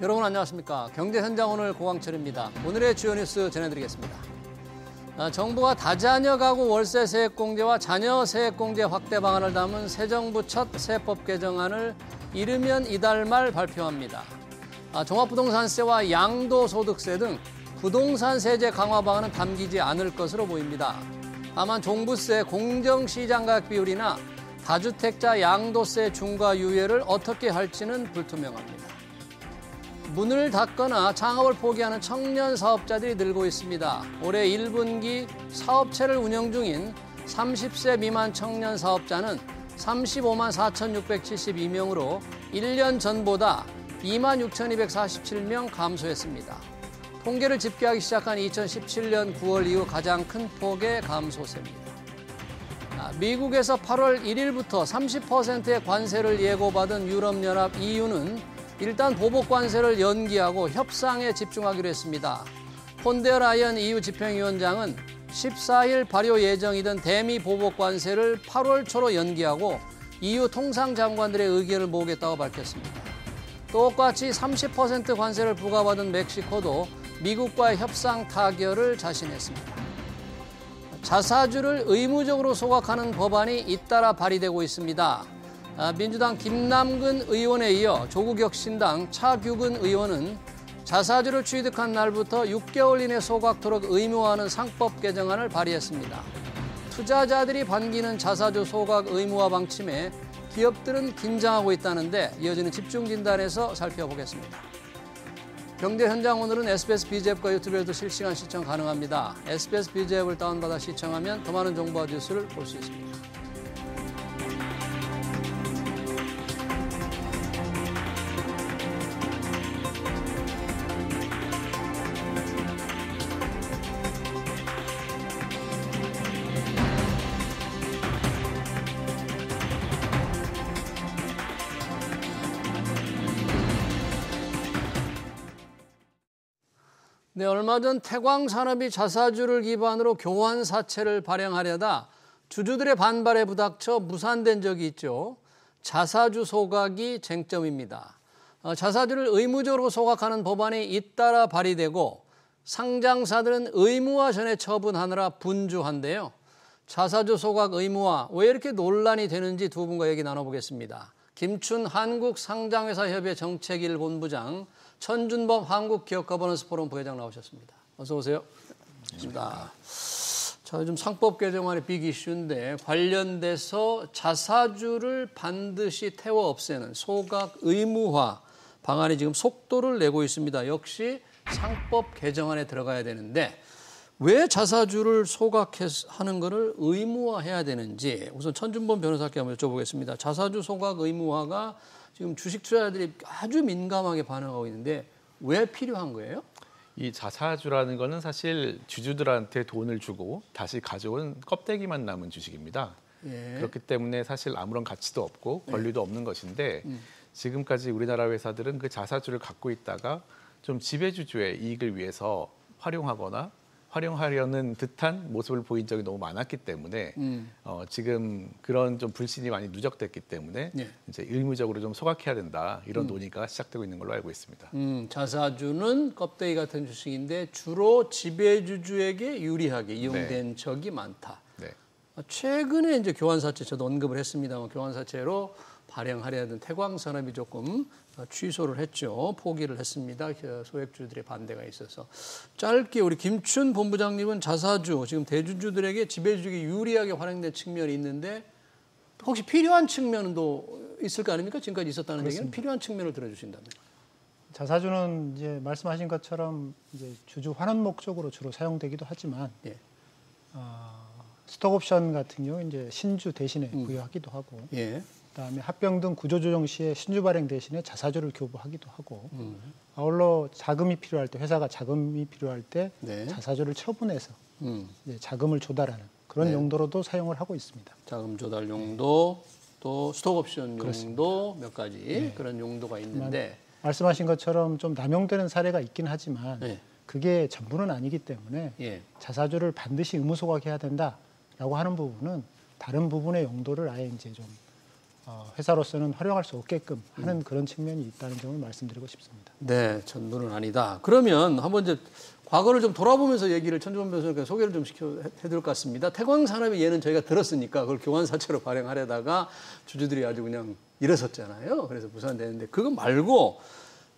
여러분 안녕하십니까. 경제현장 오늘 고광철입니다. 오늘의 주요 뉴스 전해드리겠습니다. 정부가 다자녀 가구 월세 세액공제와 자녀 세액공제 확대 방안을 담은 새 정부 첫 세법 개정안을 이르면 이달 말 발표합니다. 종합부동산세와 양도소득세 등 부동산 세제 강화 방안은 담기지 않을 것으로 보입니다. 다만 종부세 공정시장가격 비율이나 다주택자 양도세 중과 유예를 어떻게 할지는 불투명합니다. 문을 닫거나 창업을 포기하는 청년 사업자들이 늘고 있습니다. 올해 1분기 사업체를 운영 중인 30세 미만 청년 사업자는 35만 4,672명으로 1년 전보다 2만 6,247명 감소했습니다. 통계를 집계하기 시작한 2017년 9월 이후 가장 큰 폭의 감소세입니다. 미국에서 8월 1일부터 30%의 관세를 예고받은 유럽연합 EU는 일단 보복 관세를 연기하고 협상에 집중하기로 했습니다. 폰데어 라이언 EU 집행위원장은 14일 발효 예정이던 대미 보복 관세를 8월 초로 연기하고 EU 통상장관들의 의견을 모으겠다고 밝혔습니다. 똑같이 30% 관세를 부과받은 멕시코도 미국과의 협상 타결을 자신했습니다. 자사주를 의무적으로 소각하는 법안이 잇따라 발의되고 있습니다. 민주당 김남근 의원에 이어 조국혁신당 차규근 의원은 자사주를 취득한 날부터 6개월 이내 소각토록 의무화하는 상법 개정안을 발의했습니다. 투자자들이 반기는 자사주 소각 의무화 방침에 기업들은 긴장하고 있다는데 이어지는 집중진단에서 살펴보겠습니다. 경제 현장 오늘은 SBS BG앱과 유튜브에도 실시간 시청 가능합니다. SBS BG앱을 다운받아 시청하면 더 많은 정보와 뉴스를 볼 수 있습니다. 네, 얼마 전 태광산업이 자사주를 기반으로 교환사채를 발행하려다 주주들의 반발에 부닥쳐 무산된 적이 있죠. 자사주 소각이 쟁점입니다. 자사주를 의무적으로 소각하는 법안이 잇따라 발의되고 상장사들은 의무화 전에 처분하느라 분주한데요. 자사주 소각 의무화, 왜 이렇게 논란이 되는지 두 분과 얘기 나눠보겠습니다. 김춘 한국상장회사협의 정책1 본부장, 천준범 한국기업가버넌스포럼 부회장 나오셨습니다. 어서 오세요. 반갑습니다. 자, 요즘 상법 개정안의 빅 이슈인데 관련돼서 자사주를 반드시 태워 없애는 소각 의무화 방안이 지금 속도를 내고 있습니다. 역시 상법 개정안에 들어가야 되는데 왜 자사주를 소각하는 것을 의무화해야 되는지 우선 천준범 변호사께 한번 여쭤보겠습니다. 자사주 소각 의무화가 지금 주식 투자자들이 아주 민감하게 반응하고 있는데 왜 필요한 거예요? 이 자사주라는 거는 사실 주주들한테 돈을 주고 다시 가져온 껍데기만 남은 주식입니다. 예. 그렇기 때문에 사실 아무런 가치도 없고 권리도 없는 것인데 지금까지 우리나라 회사들은 그 자사주를 갖고 있다가 좀 지배주주의 이익을 위해서 활용하려는 듯한 모습을 보인 적이 너무 많았기 때문에 지금 그런 좀 불신이 많이 누적됐기 때문에 이제 의무적으로 좀 소각해야 된다 이런 논의가 시작되고 있는 걸로 알고 있습니다. 자사주는 껍데기 같은 주식인데 주로 지배주주에게 유리하게 이용된 적이 많다. 네. 최근에 이제 교환사채 저도 언급을 했습니다만 교환사채로 발행하려던 태광산업이 조금 취소를 했죠. 포기를 했습니다. 소액주들의 반대가 있어서. 짧게 우리 김춘 본부장님은 자사주 지금 대주주들에게 지배주주에게 유리하게 활용된 측면이 있는데 혹시 필요한 측면도 있을 거 아닙니까? 지금까지 있었다는 그렇습니다. 얘기는 필요한 측면을 들어주신다면. 자사주는 이제 말씀하신 것처럼 이제 주주 환원 목적으로 주로 사용되기도 하지만 예. 스톡옵션 같은 경우 이제 신주 대신에 부여하기도 하고. 예. 그다음에 합병 등 구조조정 시에 신주 발행 대신에 자사주를 교부하기도 하고 아울러 자금이 필요할 때 회사가 자금이 필요할 때 네. 자사주를 처분해서 이제 자금을 조달하는 그런 네. 용도로도 사용을 하고 있습니다. 자금 조달 용도 또 스톡옵션 용도 그렇습니다. 몇 가지 그런 용도가 있는데 말씀하신 것처럼 좀 남용되는 사례가 있긴 하지만 네. 그게 전부는 아니기 때문에 예. 자사주를 반드시 의무 소각해야 된다라고 하는 부분은 다른 부분의 용도를 아예 이제 좀 회사로서는 활용할 수 없게끔 하는 그런 측면이 있다는 점을 말씀드리고 싶습니다. 네, 전부는 아니다. 그러면 한번 이제 과거를 좀 돌아보면서 얘기를 천주범 변호사님께 소개를 좀 해드릴 것 같습니다. 태광산업의 예는 저희가 들었으니까 그걸 교환사채로 발행하려다가 주주들이 아주 그냥 일어섰잖아요. 그래서 무산되는데 그거 말고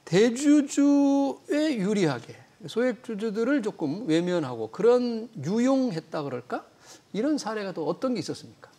대주주에 유리하게 소액주주들을 조금 외면하고 그런 유용했다 그럴까? 이런 사례가 또 어떤 게 있었습니까?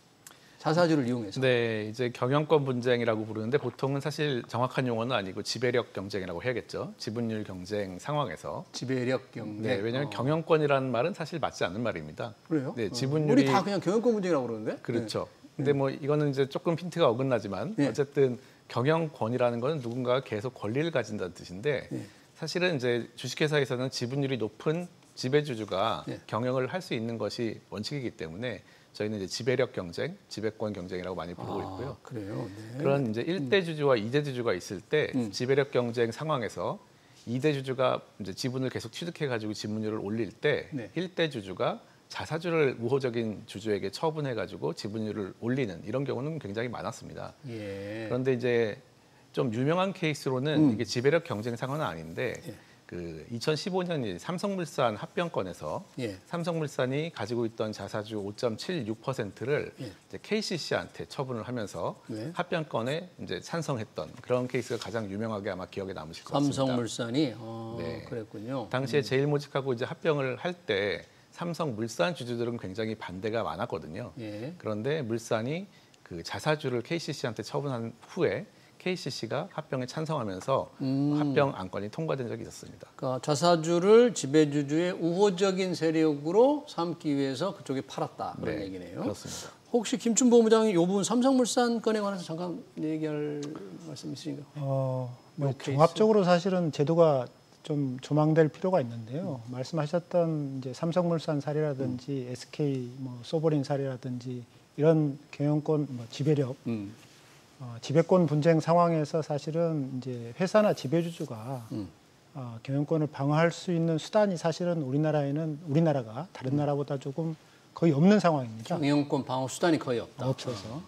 자사주를 이용해서. 네, 이제 경영권 분쟁이라고 부르는데 보통은 사실 정확한 용어는 아니고 지배력 경쟁이라고 해야겠죠. 지분율 경쟁 상황에서. 지배력 경쟁. 네, 왜냐하면 경영권이라는 말은 사실 맞지 않는 말입니다. 그래요? 네, 지분율이 우리 다 그냥 경영권 분쟁이라고 그러는데. 그렇죠. 근데 뭐 이거는 이제 조금 핀트가 어긋나지만 어쨌든 경영권이라는 것은 누군가가 계속 권리를 가진다는 뜻인데 사실은 이제 주식회사에서는 지분율이 높은 지배주주가 경영을 할 수 있는 것이 원칙이기 때문에 저희는 이제 지배력 경쟁, 지배권 경쟁이라고 많이 부르고 있고요. 그래요. 네. 그런 이제 1대 주주와 2대 주주가 있을 때 지배력 경쟁 상황에서 2대 주주가 이제 지분을 계속 취득해 가지고 지분율을 올릴 때 1대 주주가 자사주를 우호적인 주주에게 처분해 가지고 지분율을 올리는 이런 경우는 굉장히 많았습니다. 그런데 이제 좀 유명한 케이스로는 이게 지배력 경쟁 상황은 아닌데 그 2015년 삼성물산 합병권에서 삼성물산이 가지고 있던 자사주 5.76%를 이제 KCC한테 처분을 하면서 합병권에 이제 찬성했던 그런 케이스가 가장 유명하게 아마 기억에 남으실 것 같습니다. 삼성물산이 그랬군요. 당시에 제일모직하고 이제 합병을 할 때 삼성물산 주주들은 굉장히 반대가 많았거든요. 그런데 물산이 그 자사주를 KCC한테 처분한 후에 KCC가 합병에 찬성하면서 합병 안건이 통과된 적이 있었습니다. 그러니까 자사주를 지배주주의 우호적인 세력으로 삼기 위해서 그쪽에 팔았다 그런 얘기네요. 그렇습니다. 혹시 김춘 본부장이 이 부분 삼성물산 건에 관해서 잠깐 얘기할 말씀 있으신가요? 뭐 종합적으로 사실은 제도가 좀 조망될 필요가 있는데요. 말씀하셨던 이제 삼성물산 사례라든지 SK 뭐 소버린 사례라든지 이런 경영권 뭐 지배력 지배권 분쟁 상황에서 사실은 이제 회사나 지배주주가 경영권을 방어할 수 있는 수단이 사실은 우리나라가 다른 나라보다 조금 거의 없는 상황입니다. 경영권 방어 수단이 거의 없다. 없어서.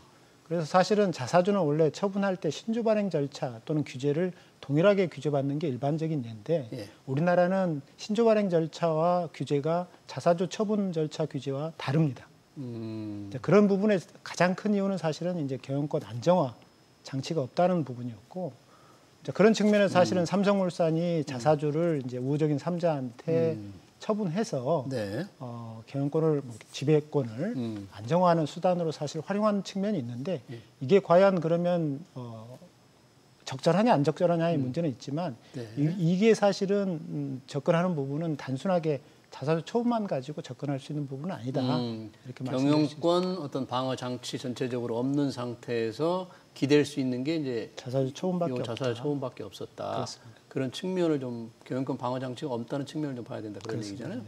그래서 사실은 자사주는 원래 처분할 때 신주 발행 절차 또는 규제를 동일하게 규제받는 게 일반적인 예인데 우리나라는 신주 발행 절차와 규제가 자사주 처분 절차 규제와 다릅니다. 그런 부분에 가장 큰 이유는 사실은 이제 경영권 안정화 장치가 없다는 부분이었고 그런 측면에서 사실은 삼성물산이 자사주를 이제 우호적인 삼자한테 처분해서 경영권을 지배권을 안정화하는 수단으로 사실 활용하는 측면이 있는데 이게 과연 그러면 적절하냐 안 적절하냐의 문제는 있지만 이게 사실은 접근하는 부분은 단순하게 자사주 처분만 가지고 접근할 수 있는 부분은 아니다. 이렇게 경영권 어떤 방어 장치 전체적으로 없는 상태에서 기댈 수 있는 게 이제 자사주 처분밖에 없었다. 그렇습니다. 그런 측면을 좀 경영권 방어 장치가 없다는 측면을 좀 봐야 된다 그런 얘기잖아요.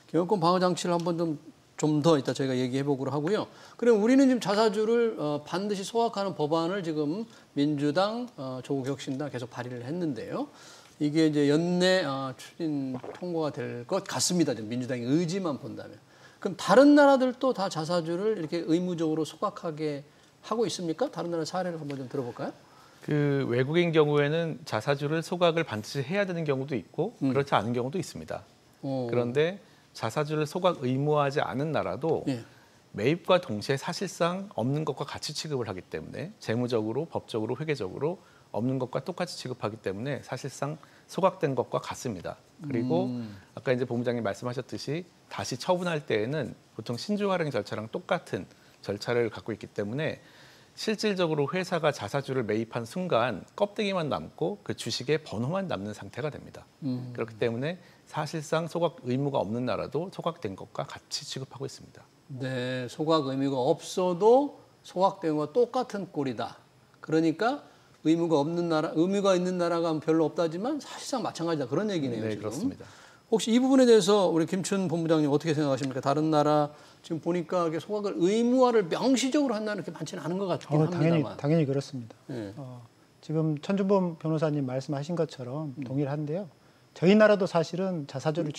경영권 방어 장치를 한번 좀 더 이따 저희가 얘기해 보기로 하고요. 그럼 우리는 지금 자사주를 반드시 소각하는 법안을 지금 민주당, 조국혁신당 계속 발의를 했는데요. 이게 이제 연내 추진 통과가 될 것 같습니다. 지금 민주당의 의지만 본다면. 그럼 다른 나라들도 다 자사주를 이렇게 의무적으로 소각하게 하고 있습니까? 다른 나라 사례를 한번 좀 들어볼까요? 그 외국인 경우에는 자사주를 소각을 반드시 해야 되는 경우도 있고 그렇지 않은 경우도 있습니다. 그런데 자사주를 소각 의무화하지 않은 나라도 매입과 동시에 사실상 없는 것과 같이 취급을 하기 때문에 재무적으로, 법적으로, 회계적으로 없는 것과 똑같이 취급하기 때문에 사실상 소각된 것과 같습니다. 그리고 아까 이제 본부장님 말씀하셨듯이 다시 처분할 때에는 보통 신주 발행 절차랑 똑같은 절차를 갖고 있기 때문에 실질적으로 회사가 자사주를 매입한 순간 껍데기만 남고 그 주식의 번호만 남는 상태가 됩니다. 그렇기 때문에 사실상 소각 의무가 없는 나라도 소각된 것과 같이 취급하고 있습니다. 네, 소각 의무가 없어도 소각된 것과 똑같은 꼴이다. 그러니까 의무가 있는 나라가 별로 없다지만 사실상 마찬가지다. 그런 얘기네요. 네, 지금. 그렇습니다. 혹시 이 부분에 대해서 우리 김춘 본부장님 어떻게 생각하십니까? 다른 나라 지금 보니까 소각을 의무화를 명시적으로 한다는 게 많지는 않은 것 같긴 합니다만. 당연히 그렇습니다. 지금 천준범 변호사님 말씀하신 것처럼 동일한데요. 저희 나라도 사실은 자사주를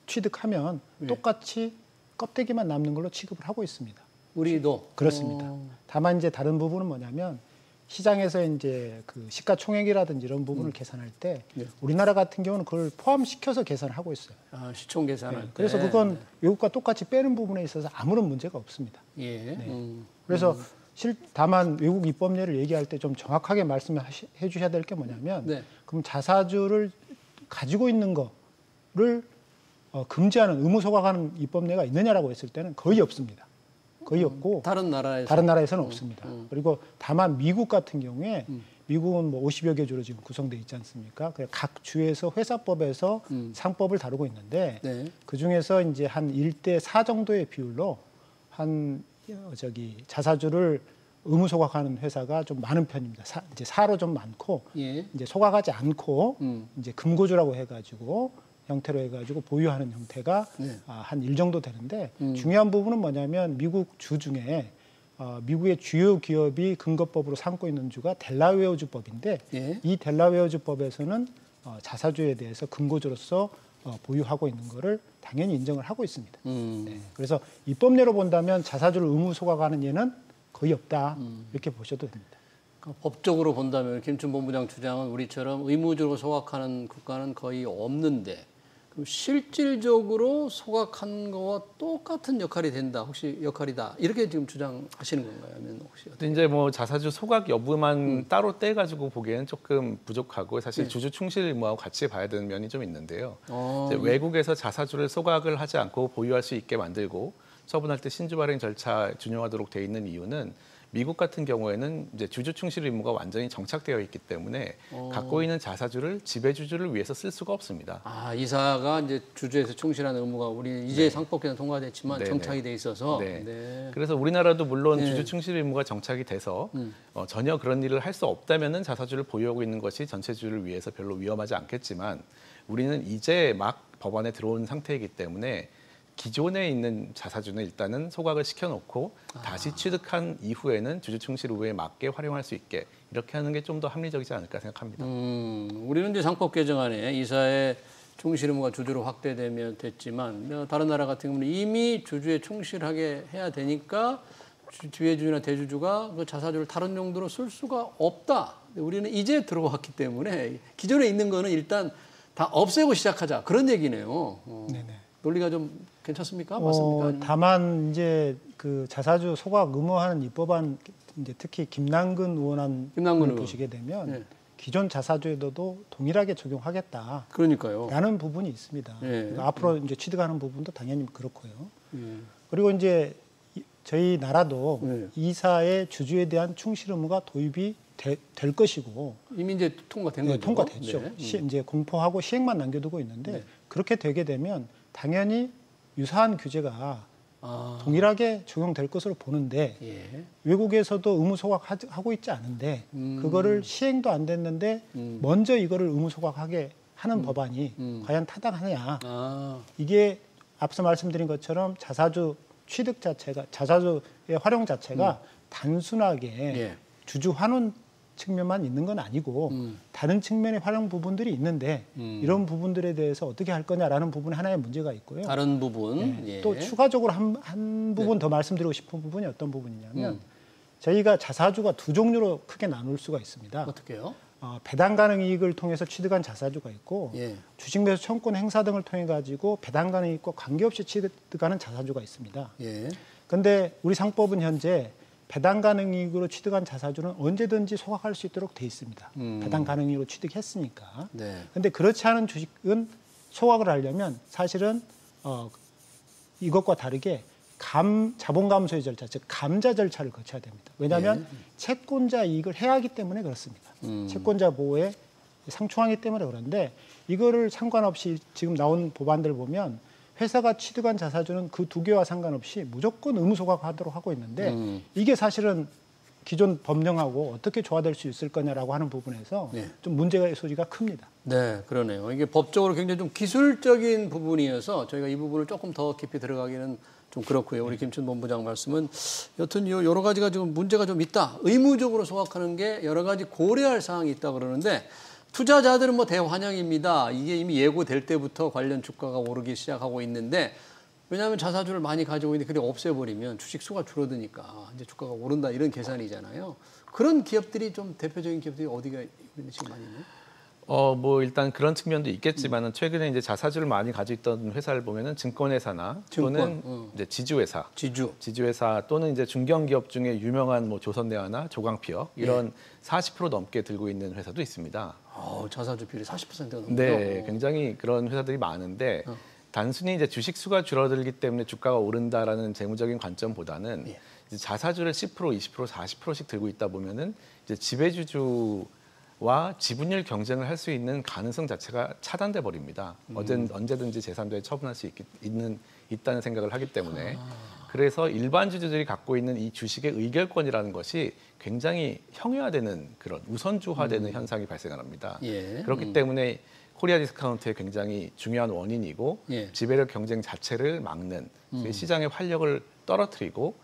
취득하면 똑같이 껍데기만 남는 걸로 취급을 하고 있습니다. 우리도? 그렇습니다. 다만 이제 다른 부분은 뭐냐면 시장에서 이제 그 시가총액이라든지 이런 부분을 계산할 때 우리나라 같은 경우는 그걸 포함시켜서 계산을 하고 있어요. 아, 시총 계산할 때. 그래서 그건 외국과 똑같이 빼는 부분에 있어서 아무런 문제가 없습니다. 예. 그래서 다만 외국 입법례를 얘기할 때 좀 정확하게 말씀해 주셔야 될 게 뭐냐면 그럼 자사주를 가지고 있는 거를 금지하는 의무 소각하는 입법례가 있느냐라고 했을 때는 거의 없습니다. 거의 없고 다른 나라에서는 없습니다. 그리고 다만 미국 같은 경우에 미국은 뭐 50여 개 주로 지금 구성되어 있지 않습니까? 각 주에서 회사법에서 상법을 다루고 있는데 그 중에서 이제 한 1대 4 정도의 비율로 자사주를 의무 소각하는 회사가 좀 많은 편입니다. 이제 4로 좀 많고 이제 소각하지 않고 이제 금고주라고 해가지고 형태로 해가지고 보유하는 형태가 한 1 정도 되는데 중요한 부분은 뭐냐면 미국 주 중에 미국의 주요 기업이 근거법으로 삼고 있는 주가 델라웨어 주법인데 이 델라웨어 주법에서는 자사주에 대해서 근거주로서 보유하고 있는 거를 당연히 인정을 하고 있습니다. 그래서 입법례로 본다면 자사주를 의무 소각하는 예는 거의 없다 이렇게 보셔도 됩니다. 그러니까 법적으로 본다면 김춘 본부장 주장은 우리처럼 의무적으로 소각하는 국가는 거의 없는데 그럼 실질적으로 소각한 거와 똑같은 역할이 된다. 혹시 역할이다. 이렇게 지금 주장하시는 건가요? 아니면 혹시 어떻게? 이제 뭐 자사주 소각 여부만 따로 떼 가지고 보기에는 조금 부족하고 사실 주주 충실 의무하고 같이 봐야 되는 면이 좀 있는데요. 이제 외국에서 자사주를 소각을 하지 않고 보유할 수 있게 만들고 처분할 때 신주 발행 절차 준용하도록 돼 있는 이유는 미국 같은 경우에는 이제 주주 충실 의무가 완전히 정착되어 있기 때문에 갖고 있는 자사주를 지배주주를 위해서 쓸 수가 없습니다. 아, 이사가 이제 주주에서 충실하는 의무가 우리 이제 상법 개정 통과됐지만 정착이 돼 있어서. 그래서 우리나라도 물론 주주 충실 의무가 정착이 돼서 전혀 그런 일을 할 수 없다면은 자사주를 보유하고 있는 것이 전체주를 위해서 별로 위험하지 않겠지만 우리는 이제 막 법안에 들어온 상태이기 때문에 기존에 있는 자사주는 일단은 소각을 시켜놓고 다시 취득한 이후에는 주주 충실 의무에 맞게 활용할 수 있게 이렇게 하는 게 좀 더 합리적이지 않을까 생각합니다. 우리는 이제 상법 개정안에 이사의 충실 의무가 주주로 확대되면 됐지만 다른 나라 같은 경우는 이미 주주에 충실하게 해야 되니까 지배주주나 대주주가 그 자사주를 다른 용도로 쓸 수가 없다. 우리는 이제 들어왔기 때문에 기존에 있는 거는 일단 다 없애고 시작하자 그런 얘기네요. 논리가 좀 괜찮습니까? 맞습니까? 다만 이제 그 자사주 소각 의무화하는 입법안 이제 특히 김남근 의원안을 보시게 되면 기존 자사주에도 동일하게 적용하겠다. 그러니까요. 라는 부분이 있습니다. 그러니까 앞으로 이제 취득하는 부분도 당연히 그렇고요. 그리고 이제 저희 나라도 이사의 주주에 대한 충실 의무가 도입이 될 것이고 이미 이제 통과된 거죠. 통과됐죠. 이제 공포하고 시행만 남겨두고 있는데 그렇게 되게 되면 당연히 유사한 규제가 동일하게 적용될 것으로 보는데 외국에서도 의무 소각하고 있지 않은데 그거를 시행도 안 됐는데 먼저 이거를 의무 소각하게 하는 법안이 과연 타당하냐. 이게 앞서 말씀드린 것처럼 자사주 취득 자체가 자사주의 활용 자체가 단순하게 주주 환원 측면만 있는 건 아니고 다른 측면의 활용 부분들이 있는데 이런 부분들에 대해서 어떻게 할 거냐라는 부분에 하나의 문제가 있고요. 다른 부분. 또 추가적으로 한 부분 더 말씀드리고 싶은 부분이 어떤 부분이냐면 저희가 자사주가 두 종류로 크게 나눌 수가 있습니다. 어떻게요? 배당 가능 이익을 통해서 취득한 자사주가 있고 주식 매수 청구권 행사 등을 통해 가지고 배당 가능 이익과 관계없이 취득하는 자사주가 있습니다. 그런데 우리 상법은 현재 배당 가능 이익으로 취득한 자사주는 언제든지 소각할 수 있도록 돼 있습니다. 배당 가능 이익으로 취득했으니까. 그런데 그렇지 않은 주식은 소각을 하려면 사실은 이것과 다르게 자본 감소의 절차, 즉 감자 절차를 거쳐야 됩니다. 왜냐하면 채권자 이익을 해하기 때문에 그렇습니다. 채권자 보호에 상충하기 때문에 그런데 이거를 상관없이 지금 나온 법안들 보면 회사가 취득한 자사주는 그 두 개와 상관없이 무조건 의무 소각하도록 하고 있는데 이게 사실은 기존 법령하고 어떻게 조화될 수 있을 거냐라고 하는 부분에서 좀 문제의 소지가 큽니다. 네, 그러네요. 이게 법적으로 굉장히 좀 기술적인 부분이어서 저희가 이 부분을 조금 더 깊이 들어가기는 좀 그렇고요. 우리 김춘 본부장 말씀은 여튼 여러 가지가 좀 문제가 좀 있다. 의무적으로 소각하는 게 여러 가지 고려할 사항이 있다 그러는데 투자자들은 뭐 대환영입니다. 이게 이미 예고될 때부터 관련 주가가 오르기 시작하고 있는데 왜냐하면 자사주를 많이 가지고 있는데 그게 없애버리면 주식 수가 줄어드니까 이제 주가가 오른다 이런 계산이잖아요. 그런 기업들이 좀 대표적인 기업들이 어디가 지금 많이 있나요? 뭐 일단 그런 측면도 있겠지만은 최근에 이제 자사주를 많이 가지고 있던 회사를 보면은 증권회사나 또는 이제 지주회사, 지주회사 또는 이제 중견기업 중에 유명한 뭐 조선내화나 조광피역 이런 40% 넘게 들고 있는 회사도 있습니다. 자사주 비율이 40%가 넘고요. 네, 굉장히 그런 회사들이 많은데 단순히 이제 주식 수가 줄어들기 때문에 주가가 오른다라는 재무적인 관점보다는 이제 자사주를 10%, 20%, 40%씩 들고 있다 보면은 이제 지배주와 지분율 경쟁을 할 수 있는 가능성 자체가 차단돼 버립니다. 언제든지 재산도에 처분할 수 있다는 생각을 하기 때문에 그래서 일반 주주들이 갖고 있는 이 주식의 의결권이라는 것이 굉장히 형해화되는 그런 우선주화되는 현상이 발생합니다. 그렇기 때문에 코리아 디스카운트의 굉장히 중요한 원인이고 지배력 경쟁 자체를 막는 시장의 활력을 떨어뜨리고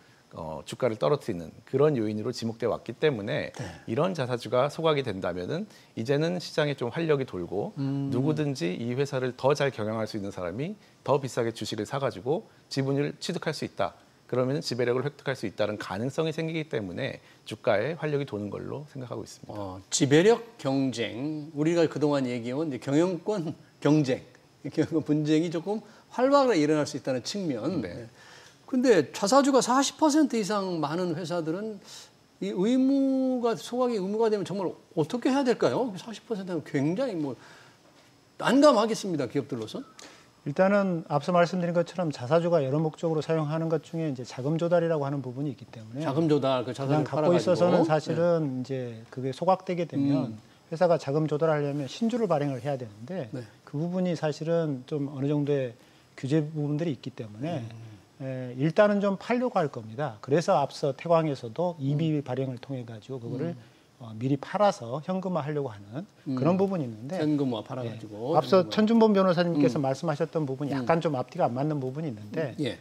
주가를 떨어뜨리는 그런 요인으로 지목돼 왔기 때문에 이런 자사주가 소각이 된다면은 이제는 시장에 좀 활력이 돌고 누구든지 이 회사를 더 잘 경영할 수 있는 사람이 더 비싸게 주식을 사가지고 지분을 취득할 수 있다. 그러면 지배력을 획득할 수 있다는 가능성이 생기기 때문에 주가에 활력이 도는 걸로 생각하고 있습니다. 지배력 경쟁, 우리가 그동안 얘기해온 이제 경영권 경쟁, 경영권 분쟁이 조금 활발하게 일어날 수 있다는 측면. 근데 자사주가 40% 이상 많은 회사들은 이 소각이 의무가 되면 정말 어떻게 해야 될까요? 40%는 굉장히 난감하겠습니다, 기업들로서. 일단은 앞서 말씀드린 것처럼 자사주가 여러 목적으로 사용하는 것 중에 이제 자금 조달이라고 하는 부분이 있기 때문에 자금 조달, 그 자산을 갖고 있어서는 사실은 이제 그게 소각되게 되면 회사가 자금 조달하려면 신주를 발행을 해야 되는데 그 부분이 사실은 좀 어느 정도의 규제 부분들이 있기 때문에 일단은 좀 팔려고 할 겁니다. 그래서 앞서 태광에서도 EB 발행을 통해 가지고 그거를 미리 팔아서 현금화하려고 하는 그런 부분이 있는데 현금화 팔아가지고 앞서 천준범 변호사님께서 말씀하셨던 부분이 약간 좀 앞뒤가 안 맞는 부분이 있는데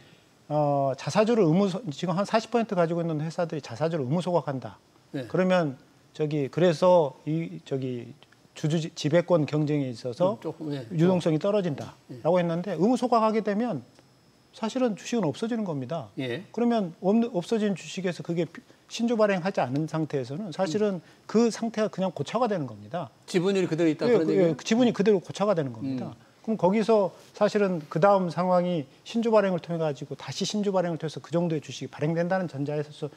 자사주를 지금 한 40% 가지고 있는 회사들이 자사주를 의무 소각한다. 그러면 그래서 주주 지배권 경쟁에 있어서 유동성이 떨어진다라고 했는데 의무 소각하게 되면 사실은 주식은 없어지는 겁니다. 그러면 없어진 주식에서 그게 신주 발행하지 않은 상태에서는 사실은 그 상태가 그냥 고차가 되는 겁니다. 지분율이 그대로 있다 그런 얘기예요? 지분이 그대로 고차가 되는 겁니다. 그럼 거기서 사실은 그 다음 상황이 신주 발행을 통해 가지고 다시 신주 발행을 통해서 그 정도의 주식이 발행된다는 전자에서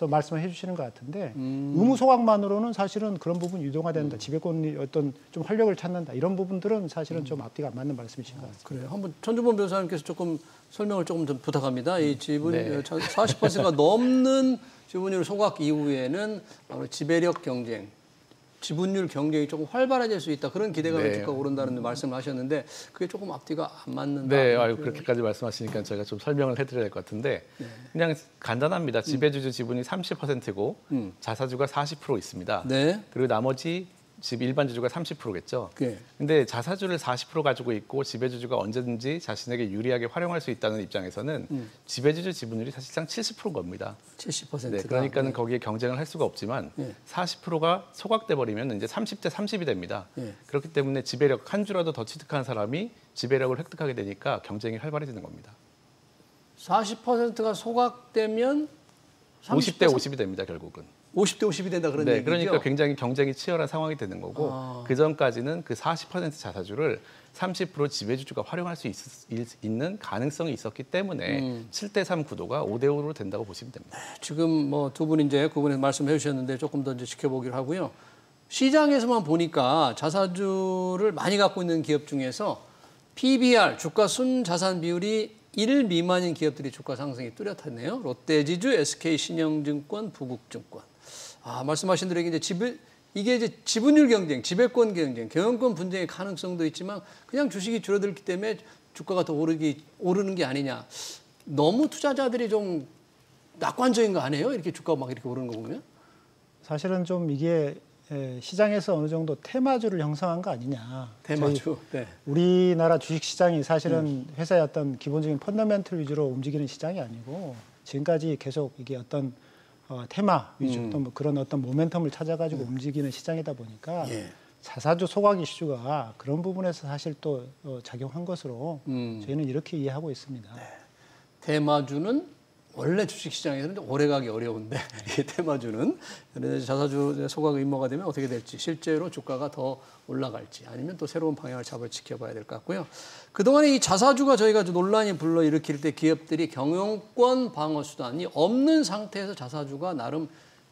말씀을 해주시는 것 같은데 의무 소각만으로는 사실은 그런 부분이 유동화된다. 지배권이 어떤 좀 활력을 찾는다. 이런 부분들은 사실은 좀 앞뒤가 안 맞는 말씀이신 것 같습니다. 그래요. 한번 천준범 변호사님께서 조금 설명을 조금 좀 부탁합니다. 이 지분 40%가 넘는 지분율 소각 이후에는 지배력 경쟁, 지분율 경쟁이 조금 활발해질 수 있다. 그런 기대감을 주가가 오른다는 말씀을 하셨는데 그게 조금 앞뒤가 안 맞는다. 그렇게까지 말씀하시니까 저희가 좀 설명을 해드려야 될 것 같은데 그냥 간단합니다. 지배주주 지분이 30%고 자사주가 40% 있습니다. 그리고 나머지 일반 주주가 30%겠죠. 근데 자사주를 40% 가지고 있고 지배주주가 언제든지 자신에게 유리하게 활용할 수 있다는 입장에서는 지배주주 지분율이 사실상 70%인 겁니다. 70%가. 그러니까는 거기에 경쟁을 할 수가 없지만 40%가 소각돼 버리면 이제 30대 30이 됩니다. 그렇기 때문에 지배력 한 주라도 더 취득한 사람이 지배력을 획득하게 되니까 경쟁이 활발해지는 겁니다. 40%가 소각되면 50대 50이 됩니다, 결국은. 50대 50이 된다 그런 얘기죠? 그러니까 굉장히 경쟁이 치열한 상황이 되는 거고 그 전까지는 그 40% 자사주를 30% 지배주주가 활용할 수 있는 가능성이 있었기 때문에 7대 3 구도가 5대 5로 된다고 보시면 됩니다. 지금 두 분 이제 구분해서 말씀해 주셨는데 조금 더 이제 지켜보기로 하고요. 시장에서만 보니까 자사주를 많이 갖고 있는 기업 중에서 PBR, 주가 순자산 비율이 1 미만인 기업들이 주가 상승이 뚜렷하네요. 롯데지주, SK신영증권, 부국증권. 말씀하신 대로 이게 이제 지분율 경쟁, 지배권 경쟁, 경영권 분쟁의 가능성도 있지만 그냥 주식이 줄어들기 때문에 주가가 더 오르는 게 아니냐. 너무 투자자들이 좀 낙관적인 거 아니에요? 이렇게 주가가 막 이렇게 오르는 거 보면? 사실은 좀 이게 시장에서 어느 정도 테마주를 형성한 거 아니냐. 테마주. 우리나라 주식시장이 사실은 회사의 어떤 기본적인 펀더멘털 위주로 움직이는 시장이 아니고 지금까지 계속 이게 어떤 테마 위주 또 그런 어떤 모멘텀을 찾아가지고 움직이는 시장이다 보니까 자사주 소각 이슈가 그런 부분에서 사실 또 작용한 것으로 저희는 이렇게 이해하고 있습니다. 테마주는 원래 주식시장에서는 오래 가기 어려운데 이게 테마주는 자사주 소각 의무화가 되면 어떻게 될지 실제로 주가가 더 올라갈지 아니면 또 새로운 방향을 잡을 지켜봐야 될 것 같고요. 그동안에 이 자사주가 저희가 논란이 불러일으킬 때 기업들이 경영권 방어 수단이 없는 상태에서 자사주가 나름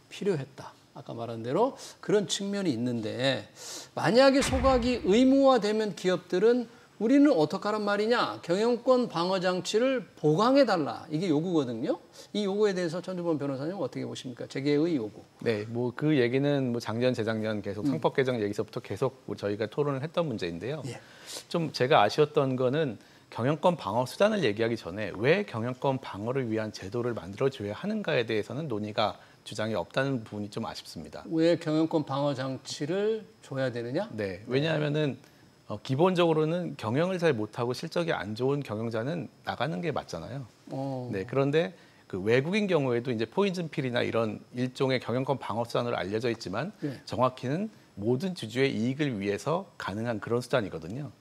필요했다. 아까 말한 대로 그런 측면이 있는데 만약에 소각이 의무화되면 기업들은 우리는 어떡하란 말이냐. 경영권 방어 장치를 보강해달라. 이게 요구거든요. 이 요구에 대해서 천주범 변호사님 어떻게 보십니까? 재계의 요구. 네, 뭐 그 얘기는 뭐 작년, 재작년 계속 상법 개정 얘기서부터 계속 저희가 토론을 했던 문제인데요. 예. 좀 제가 아쉬웠던 거는 경영권 방어 수단을 얘기하기 전에 왜 경영권 방어를 위한 제도를 만들어줘야 하는가에 대해서는 논의가 주장이 없다는 부분이 좀 아쉽습니다. 왜 경영권 방어 장치를 줘야 되느냐? 네, 왜냐하면은 기본적으로는 경영을 잘 못하고 실적이 안 좋은 경영자는 나가는 게 맞잖아요. 네, 그런데 그 외국인 경우에도 이제 포이즌 필이나 이런 일종의 경영권 방어 수단으로 알려져 있지만 정확히는 모든 주주의 이익을 위해서 가능한 그런 수단이거든요.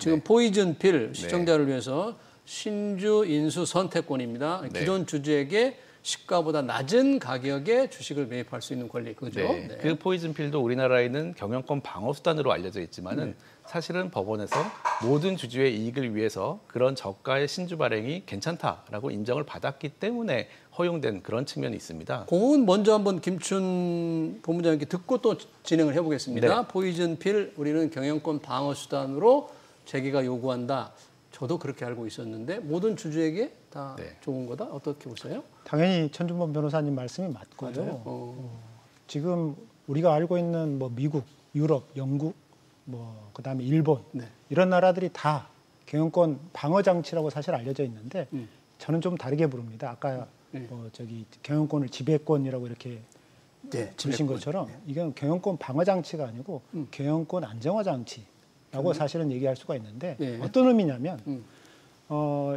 지금 포이즌 필 시청자를 위해서 신주 인수 선택권입니다. 기존 주주에게 시가보다 낮은 가격에 주식을 매입할 수 있는 권리, 그죠? 네. 그 포이즌 필도 우리나라에는 경영권 방어 수단으로 알려져 있지만은 사실은 법원에서 모든 주주의 이익을 위해서 그런 저가의 신주 발행이 괜찮다라고 인정을 받았기 때문에 허용된 그런 측면이 있습니다. 그건 먼저 한번 김춘 본부장님께 듣고 또 진행을 해보겠습니다. 네. 포이즌 필 우리는 경영권 방어 수단으로 재계가 요구한다. 저도 그렇게 알고 있었는데 모든 주주에게 다 좋은 거다? 어떻게 보세요? 당연히 천준범 변호사님 말씀이 맞고요. 지금 우리가 알고 있는 뭐 미국, 유럽, 영국, 뭐 그다음에 일본 이런 나라들이 다 경영권 방어 장치라고 사실 알려져 있는데 저는 좀 다르게 부릅니다. 아까 뭐 저기 경영권을 지배권이라고 이렇게 부르신 것처럼 이건 경영권 방어 장치가 아니고 경영권 안정화 장치라고 사실은 얘기할 수가 있는데 어떤 의미냐면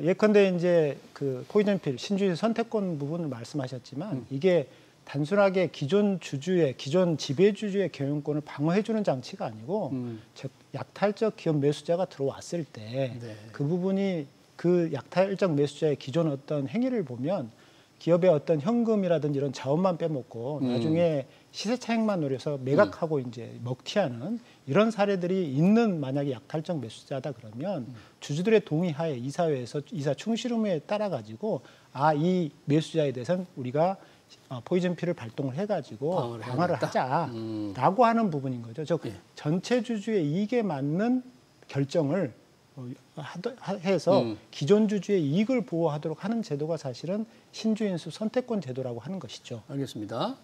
예컨대 이제 그 포이즌 필 신주의 선택권 부분을 말씀하셨지만 이게 단순하게 기존 주주의, 기존 지배주주의 경영권을 방어해주는 장치가 아니고 즉 약탈적 기업 매수자가 들어왔을 때 그 부분이 그 약탈적 매수자의 기존 어떤 행위를 보면 기업의 어떤 현금이라든지 이런 자원만 빼먹고 나중에 시세 차익만 노려서 매각하고 이제 먹튀하는 이런 사례들이 있는 만약에 약탈적 매수자다 그러면 주주들의 동의하에 이사회에서 이사 충실 의무에 따라 가지고 이 매수자에 대해서는 우리가 포이즌 필을 발동을 해가지고 방어를 하자라고 하는 부분인 거죠. 즉 전체 주주의 이익에 맞는 결정을 해서 기존 주주의 이익을 보호하도록 하는 제도가 사실은 신주인수 선택권 제도라고 하는 것이죠. 알겠습니다.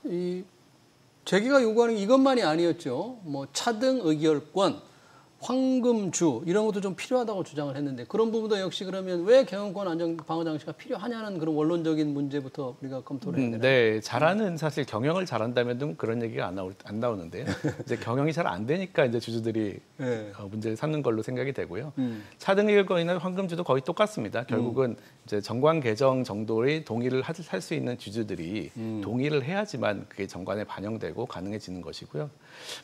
재계가 요구하는 이것만이 아니었죠. 뭐 차등 의결권, 황금주 이런 것도 좀 필요하다고 주장을 했는데 그런 부분도 역시 그러면 왜 경영권 안정 방어 장치가 필요하냐는 그런 원론적인 문제부터 우리가 검토를 해야 되나요? 네, 잘하는 사실 경영을 잘한다면 그런 얘기가 안 나오는데요. 이제 경영이 잘 안 되니까 이제 주주들이 문제를 삼는 걸로 생각이 되고요. 차등 의결권이나 황금주도 거의 똑같습니다. 결국은 이제 정관 개정 정도의 동의를 할 수 있는 주주들이 동의를 해야지만 그게 정관에 반영되고 가능해지는 것이고요.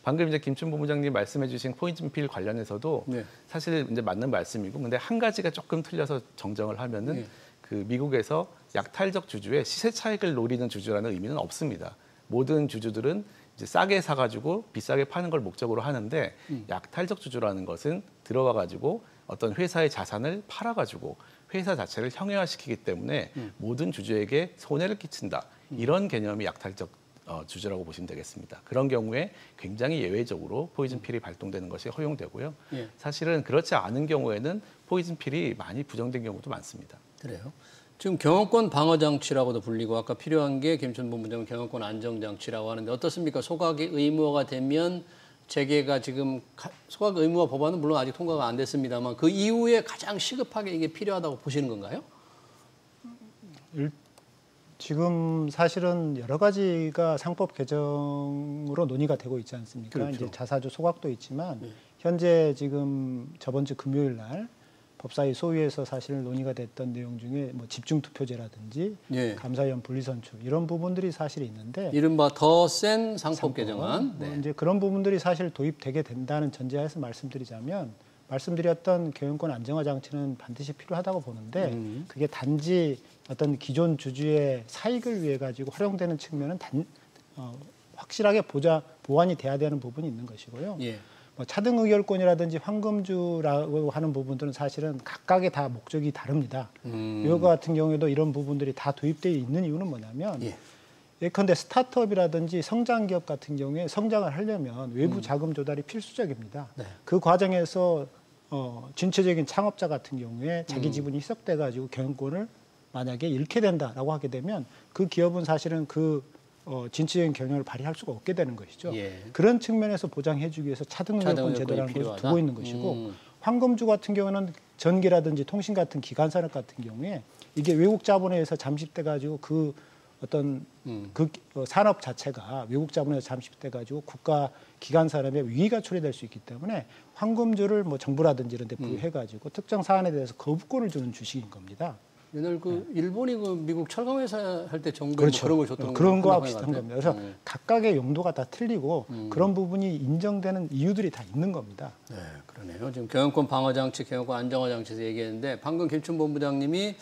방금 이제 김춘 본부장님 말씀해주신 포이즌 필 관련해서도 사실 이제 맞는 말씀이고, 근데 한 가지가 조금 틀려서 정정을 하면은 그 미국에서 약탈적 주주의 시세 차익을 노리는 주주라는 의미는 없습니다. 모든 주주들은 이제 싸게 사가지고 비싸게 파는 걸 목적으로 하는데 약탈적 주주라는 것은 들어와가지고 어떤 회사의 자산을 팔아가지고 회사 자체를 형해화시키기 때문에 모든 주주에게 손해를 끼친다. 이런 개념이 약탈적 주주라고 보시면 되겠습니다. 그런 경우에 굉장히 예외적으로 포이즌 필이 발동되는 것이 허용되고요. 사실은 그렇지 않은 경우에는 포이즌 필이 많이 부정된 경우도 많습니다. 그래요? 지금 경영권 방어 장치라고도 불리고 아까 필요한 게 김춘 본부장은 경영권 안정 장치라고 하는데 어떻습니까? 소각이 의무화가 되면 재계가 지금 소각 의무화 법안은 물론 아직 통과가 안 됐습니다만 그 이후에 가장 시급하게 이게 필요하다고 보시는 건가요? 지금 사실은 여러 가지가 상법 개정으로 논의가 되고 있지 않습니까? 그렇죠. 이제 자사주 소각도 있지만 현재 지금 저번 주 금요일 날 법사위 소위에서 사실 논의가 됐던 내용 중에 뭐 집중투표제라든지 감사위원 분리선출 이런 부분들이 사실 있는데 이른바 더 센 상법 개정안 이제 그런 부분들이 사실 도입되게 된다는 전제하에서 말씀드리자면 말씀드렸던 경영권 안정화 장치는 반드시 필요하다고 보는데 그게 단지 어떤 기존 주주의 사익을 위해 가지고 활용되는 측면은 확실하게 보완이 돼야 되는 부분이 있는 것이고요. 예. 뭐 차등 의결권이라든지 황금주라고 하는 부분들은 사실은 각각의 다 목적이 다릅니다. 이거 같은 경우에도 이런 부분들이 다 도입되어 있는 이유는 뭐냐면 예컨대 스타트업이라든지 성장 기업 같은 경우에 성장을 하려면 외부 자금 조달이 필수적입니다. 네. 그 과정에서 진취적인 창업자 같은 경우에 자기 지분이 희석돼 가지고 경영권을 만약에 잃게 된다라고 하게 되면 그 기업은 사실은 진취적인 경영을 발휘할 수가 없게 되는 것이죠. 예. 그런 측면에서 보장해주기 위해서 차등의결권 제도라는 것을 두고 있는 것이고 황금주 같은 경우는 전기라든지 통신 같은 기관산업 같은 경우에 이게 외국 자본에 의해서 잠식돼 가지고 산업 자체가 외국 자본에서 잠식돼 가지고 국가 기관 산업에 위기가 초래될 수 있기 때문에 황금주를 뭐 정부라든지 이런 데 부여해 가지고 특정 사안에 대해서 거부권을 주는 주식인 겁니다. 옛날 일본이 미국 철강 회사 할 때 정부에 그렇죠. 그런 걸 줬던 그런 거와 비슷한 겁니다. 그래서 각각의 용도가 다 틀리고 그런 부분이 인정되는 이유들이 다 있는 겁니다. 네, 그러네요. 지금 경영권 방어 장치, 경영권 안정화 장치에서 얘기했는데 방금 김춘 본부장님이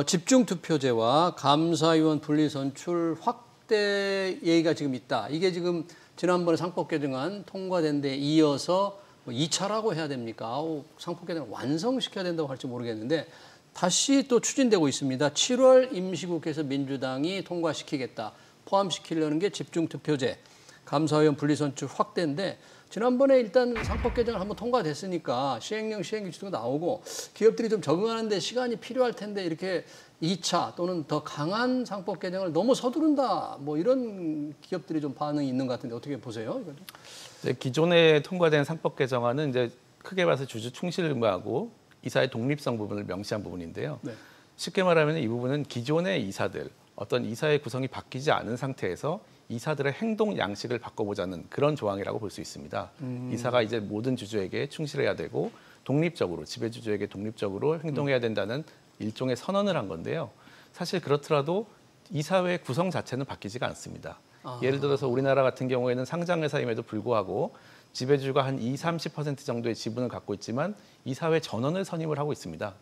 집중 투표제와 감사위원 분리 선출 확대 얘기가 지금 있다. 이게 지금 지난번에 상법 개정안 통과된 데 이어서 2차라고 해야 됩니까? 상법 개정을 완성시켜야 된다고 할지 모르겠는데 다시 또 추진되고 있습니다. 7월 임시국회에서 민주당이 통과시키겠다. 포함시키려는 게 집중투표제, 감사위원 분리선출 확대인데 지난번에 일단 상법 개정을 한번 통과됐으니까 시행령, 시행규칙도 나오고 기업들이 좀 적응하는 데 시간이 필요할 텐데 이렇게 2차 또는 더 강한 상법 개정을 너무 서두른다. 뭐 이런 기업들이 좀 반응이 있는 것 같은데 어떻게 보세요? 이제 기존에 통과된 상법 개정안은 이제 크게 봐서 주주 충실 의무하고 이사의 독립성 부분을 명시한 부분인데요. 네. 쉽게 말하면 이 부분은 기존의 이사들, 어떤 이사의 구성이 바뀌지 않은 상태에서 이사들의 행동 양식을 바꿔보자는 그런 조항이라고 볼 수 있습니다. 이사가 이제 모든 주주에게 충실해야 되고 독립적으로, 지배주주에게 독립적으로 행동해야 된다는 일종의 선언을 한 건데요. 사실 그렇더라도 이사회 구성 자체는 바뀌지가 않습니다. 예를 들어서 우리나라 같은 경우에는 상장회사임에도 불구하고 지배주주가 한 20-30% 정도의 지분을 갖고 있지만 이사회 전원을 선임을 하고 있습니다.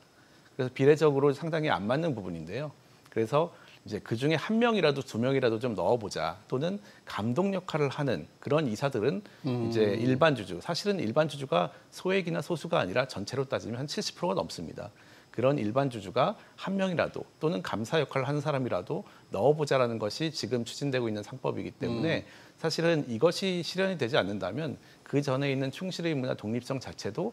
그래서 비례적으로 상당히 안 맞는 부분인데요. 그래서 이제 그 중에 한 명이라도 두 명이라도 좀 넣어보자 또는 감독 역할을 하는 그런 이사들은 이제 일반 주주, 사실은 일반 주주가 소액이나 소수가 아니라 전체로 따지면 한 70%가 넘습니다. 그런 일반 주주가 한 명이라도 또는 감사 역할을 하는 사람이라도 넣어보자라는 것이 지금 추진되고 있는 상법이기 때문에 사실은 이것이 실현이 되지 않는다면 그 전에 있는 충실의 의무나 독립성 자체도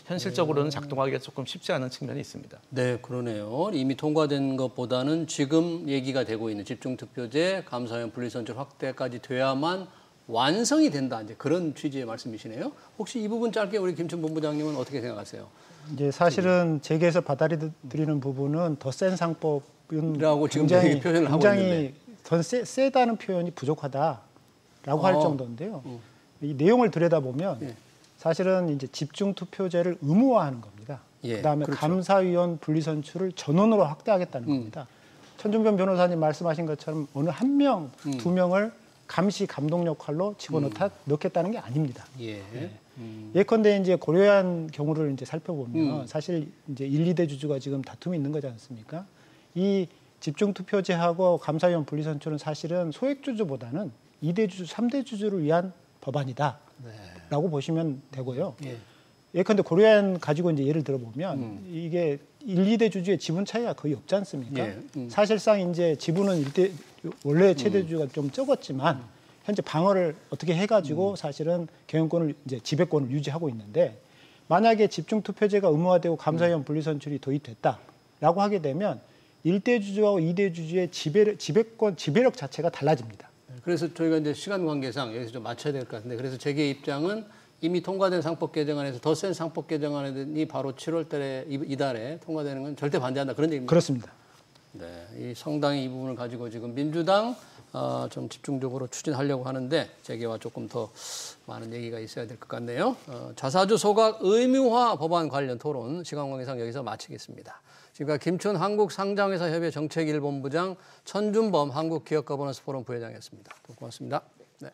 현실적으로는 작동하기가 조금 쉽지 않은 측면이 있습니다. 네, 그러네요. 이미 통과된 것보다는 지금 얘기가 되고 있는 집중투표제, 감사위원 분리선출 확대까지 돼야만 완성이 된다. 이제 그런 취지의 말씀이시네요. 혹시 이 부분 짧게 우리 김춘 본부장님은 어떻게 생각하세요? 이제 사실은 재계에서 받아들이는 부분은 더 센 상법은 굉장히 표현을 하고 있는데 더 세다는 표현이 부족하다라고 할 정도인데요. 이 내용을 들여다보면 사실은 이제 집중투표제를 의무화하는 겁니다. 그다음에 그렇죠. 감사위원 분리선출을 전원으로 확대하겠다는 겁니다. 천준변 변호사님 말씀하신 것처럼 어느 한 명, 두 명을 감시 감독 역할로 집어넣겠다는 게 아닙니다. 예컨대 이제 고려한 경우를 이제 살펴보면 사실 이제 1, 2대 주주가 지금 다툼이 있는 거지 않습니까? 이 집중투표제하고 감사위원 분리선출은 사실은 소액주주보다는 2대 주주, 3대 주주를 위한 법안이다라고 보시면 되고요. 예컨대 고려한 가지고 이제 예를 들어보면 이게 1, 2대 주주의 지분 차이가 거의 없지 않습니까? 사실상 이제 지분은 원래 최대 주주가 좀 적었지만 현재 방어를 어떻게 해가지고 사실은 경영권을 이제 지배권을 유지하고 있는데 만약에 집중투표제가 의무화되고 감사위원 분리선출이 도입됐다라고 하게 되면 1대 주주하고 2대 주주의 지배력 자체가 달라집니다. 그래서 저희가 이제 시간 관계상 여기서 좀 맞춰야 될 것 같은데 그래서 제 입장은 이미 통과된 상법 개정안에서 더 센 상법 개정안이 바로 7월 달에 이달에 통과되는 건 절대 반대한다 그런 얘기입니다. 그렇습니다. 네, 이 상당히 이 부분을 가지고 지금 민주당 좀 집중적으로 추진하려고 하는데 재계와 조금 더 많은 얘기가 있어야 될 것 같네요. 자사주 소각 의무화 법안 관련 토론 시간 관계상 여기서 마치겠습니다. 지금까지 김춘 한국상장회사협의 정책1본부장 천준범 한국기업가버넌스 포럼 부회장이었습니다. 고맙습니다. 네.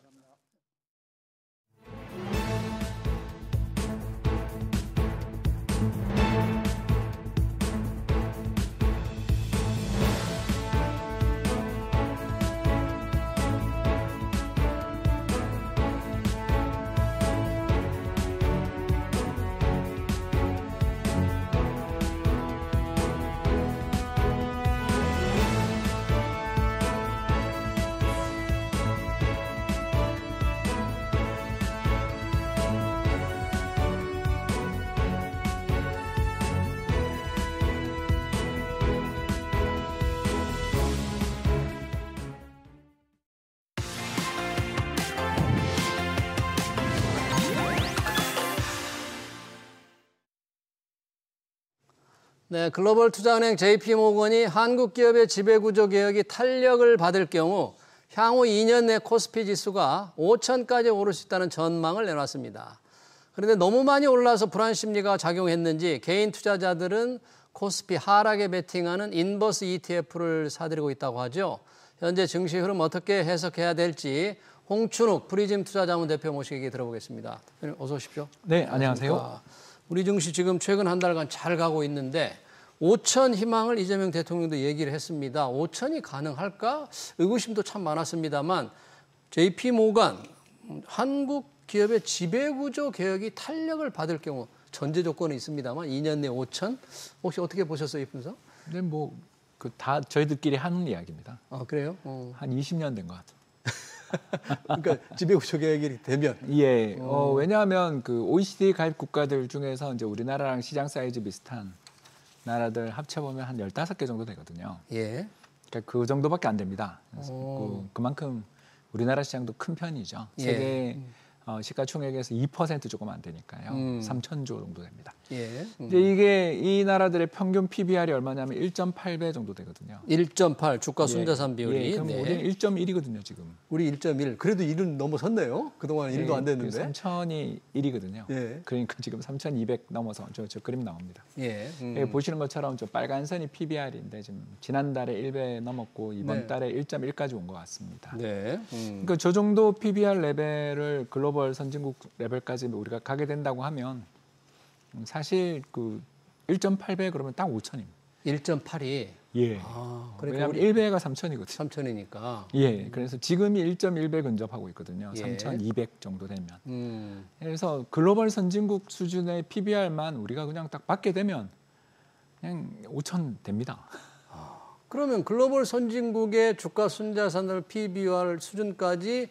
네, 글로벌 투자은행 JP모건이 한국 기업의 지배구조 개혁이 탄력을 받을 경우 향후 2년 내 코스피 지수가 5천까지 오를 수 있다는 전망을 내놨습니다. 그런데 너무 많이 올라서 불안 심리가 작용했는지 개인 투자자들은 코스피 하락에 베팅하는 인버스 ETF를 사들이고 있다고 하죠. 현재 증시 흐름 어떻게 해석해야 될지 홍춘욱 프리즘 투자자문 대표 모시기 들어보겠습니다. 대표님 어서 오십시오. 네, 안녕하세요. 우리 증시 지금 최근 한 달간 잘 가고 있는데 5천 희망을 이재명 대통령도 얘기를 했습니다. 5천이 가능할까? 의구심도 참 많았습니다만 JP모건 한국 기업의 지배구조 개혁이 탄력을 받을 경우 전제 조건이 있습니다만 2년 내 5천 혹시 어떻게 보셨어요, 이 분석? 네, 뭐 그 다 저희들끼리 하는 이야기입니다. 아 그래요? 한 20년 된 것 같아요. 그러니까 지배구조 개혁이 되면 예, 왜냐하면 그 OECD 가입 국가들 중에서 이제 우리나라랑 시장 사이즈 비슷한 나라들 합쳐보면 한 15개 정도 되거든요. 예. 그러니까 그 정도밖에 안 됩니다. 그래서 그만큼 우리나라 시장도 큰 편이죠. 세계 시가총액에서 2% 조금 안 되니까요. 3,000조 정도 됩니다. 예. 근데 이게 이 나라들의 평균 PBR이 얼마냐면 1.8배 정도 되거든요. 1.8 주가 순자산 비율이. 예, 그럼 네. 우리는 1.1이거든요, 지금. 우리 1.1. 그래도 1은 넘어섰네요. 그동안 1도 안 됐는데. 3,000이 1이거든요. 예. 그러니까 지금 3,200 넘어서 저 그림 나옵니다. 예. 예, 보시는 것처럼 저 빨간 선이 PBR인데 지금 지난달에 1배 넘었고 이번 네. 달에 1.1까지 온 것 같습니다. 네. 그러니까 저 정도 PBR 레벨을 글로벌 선진국 레벨까지 우리가 가게 된다고 하면 사실 그 1.8배 그러면 딱 5천입니다. 1.8이. 예. 아, 그러니까 왜냐하면 우리 1배가 3천이거든요. 3천이니까. 예. 그래서 지금이 1.1배 근접하고 있거든요. 예. 3,200 정도 되면. 그래서 글로벌 선진국 수준의 PBR만 우리가 그냥 딱 받게 되면 그냥 5천 됩니다. 그러면 글로벌 선진국의 주가 순자산을 PBR 수준까지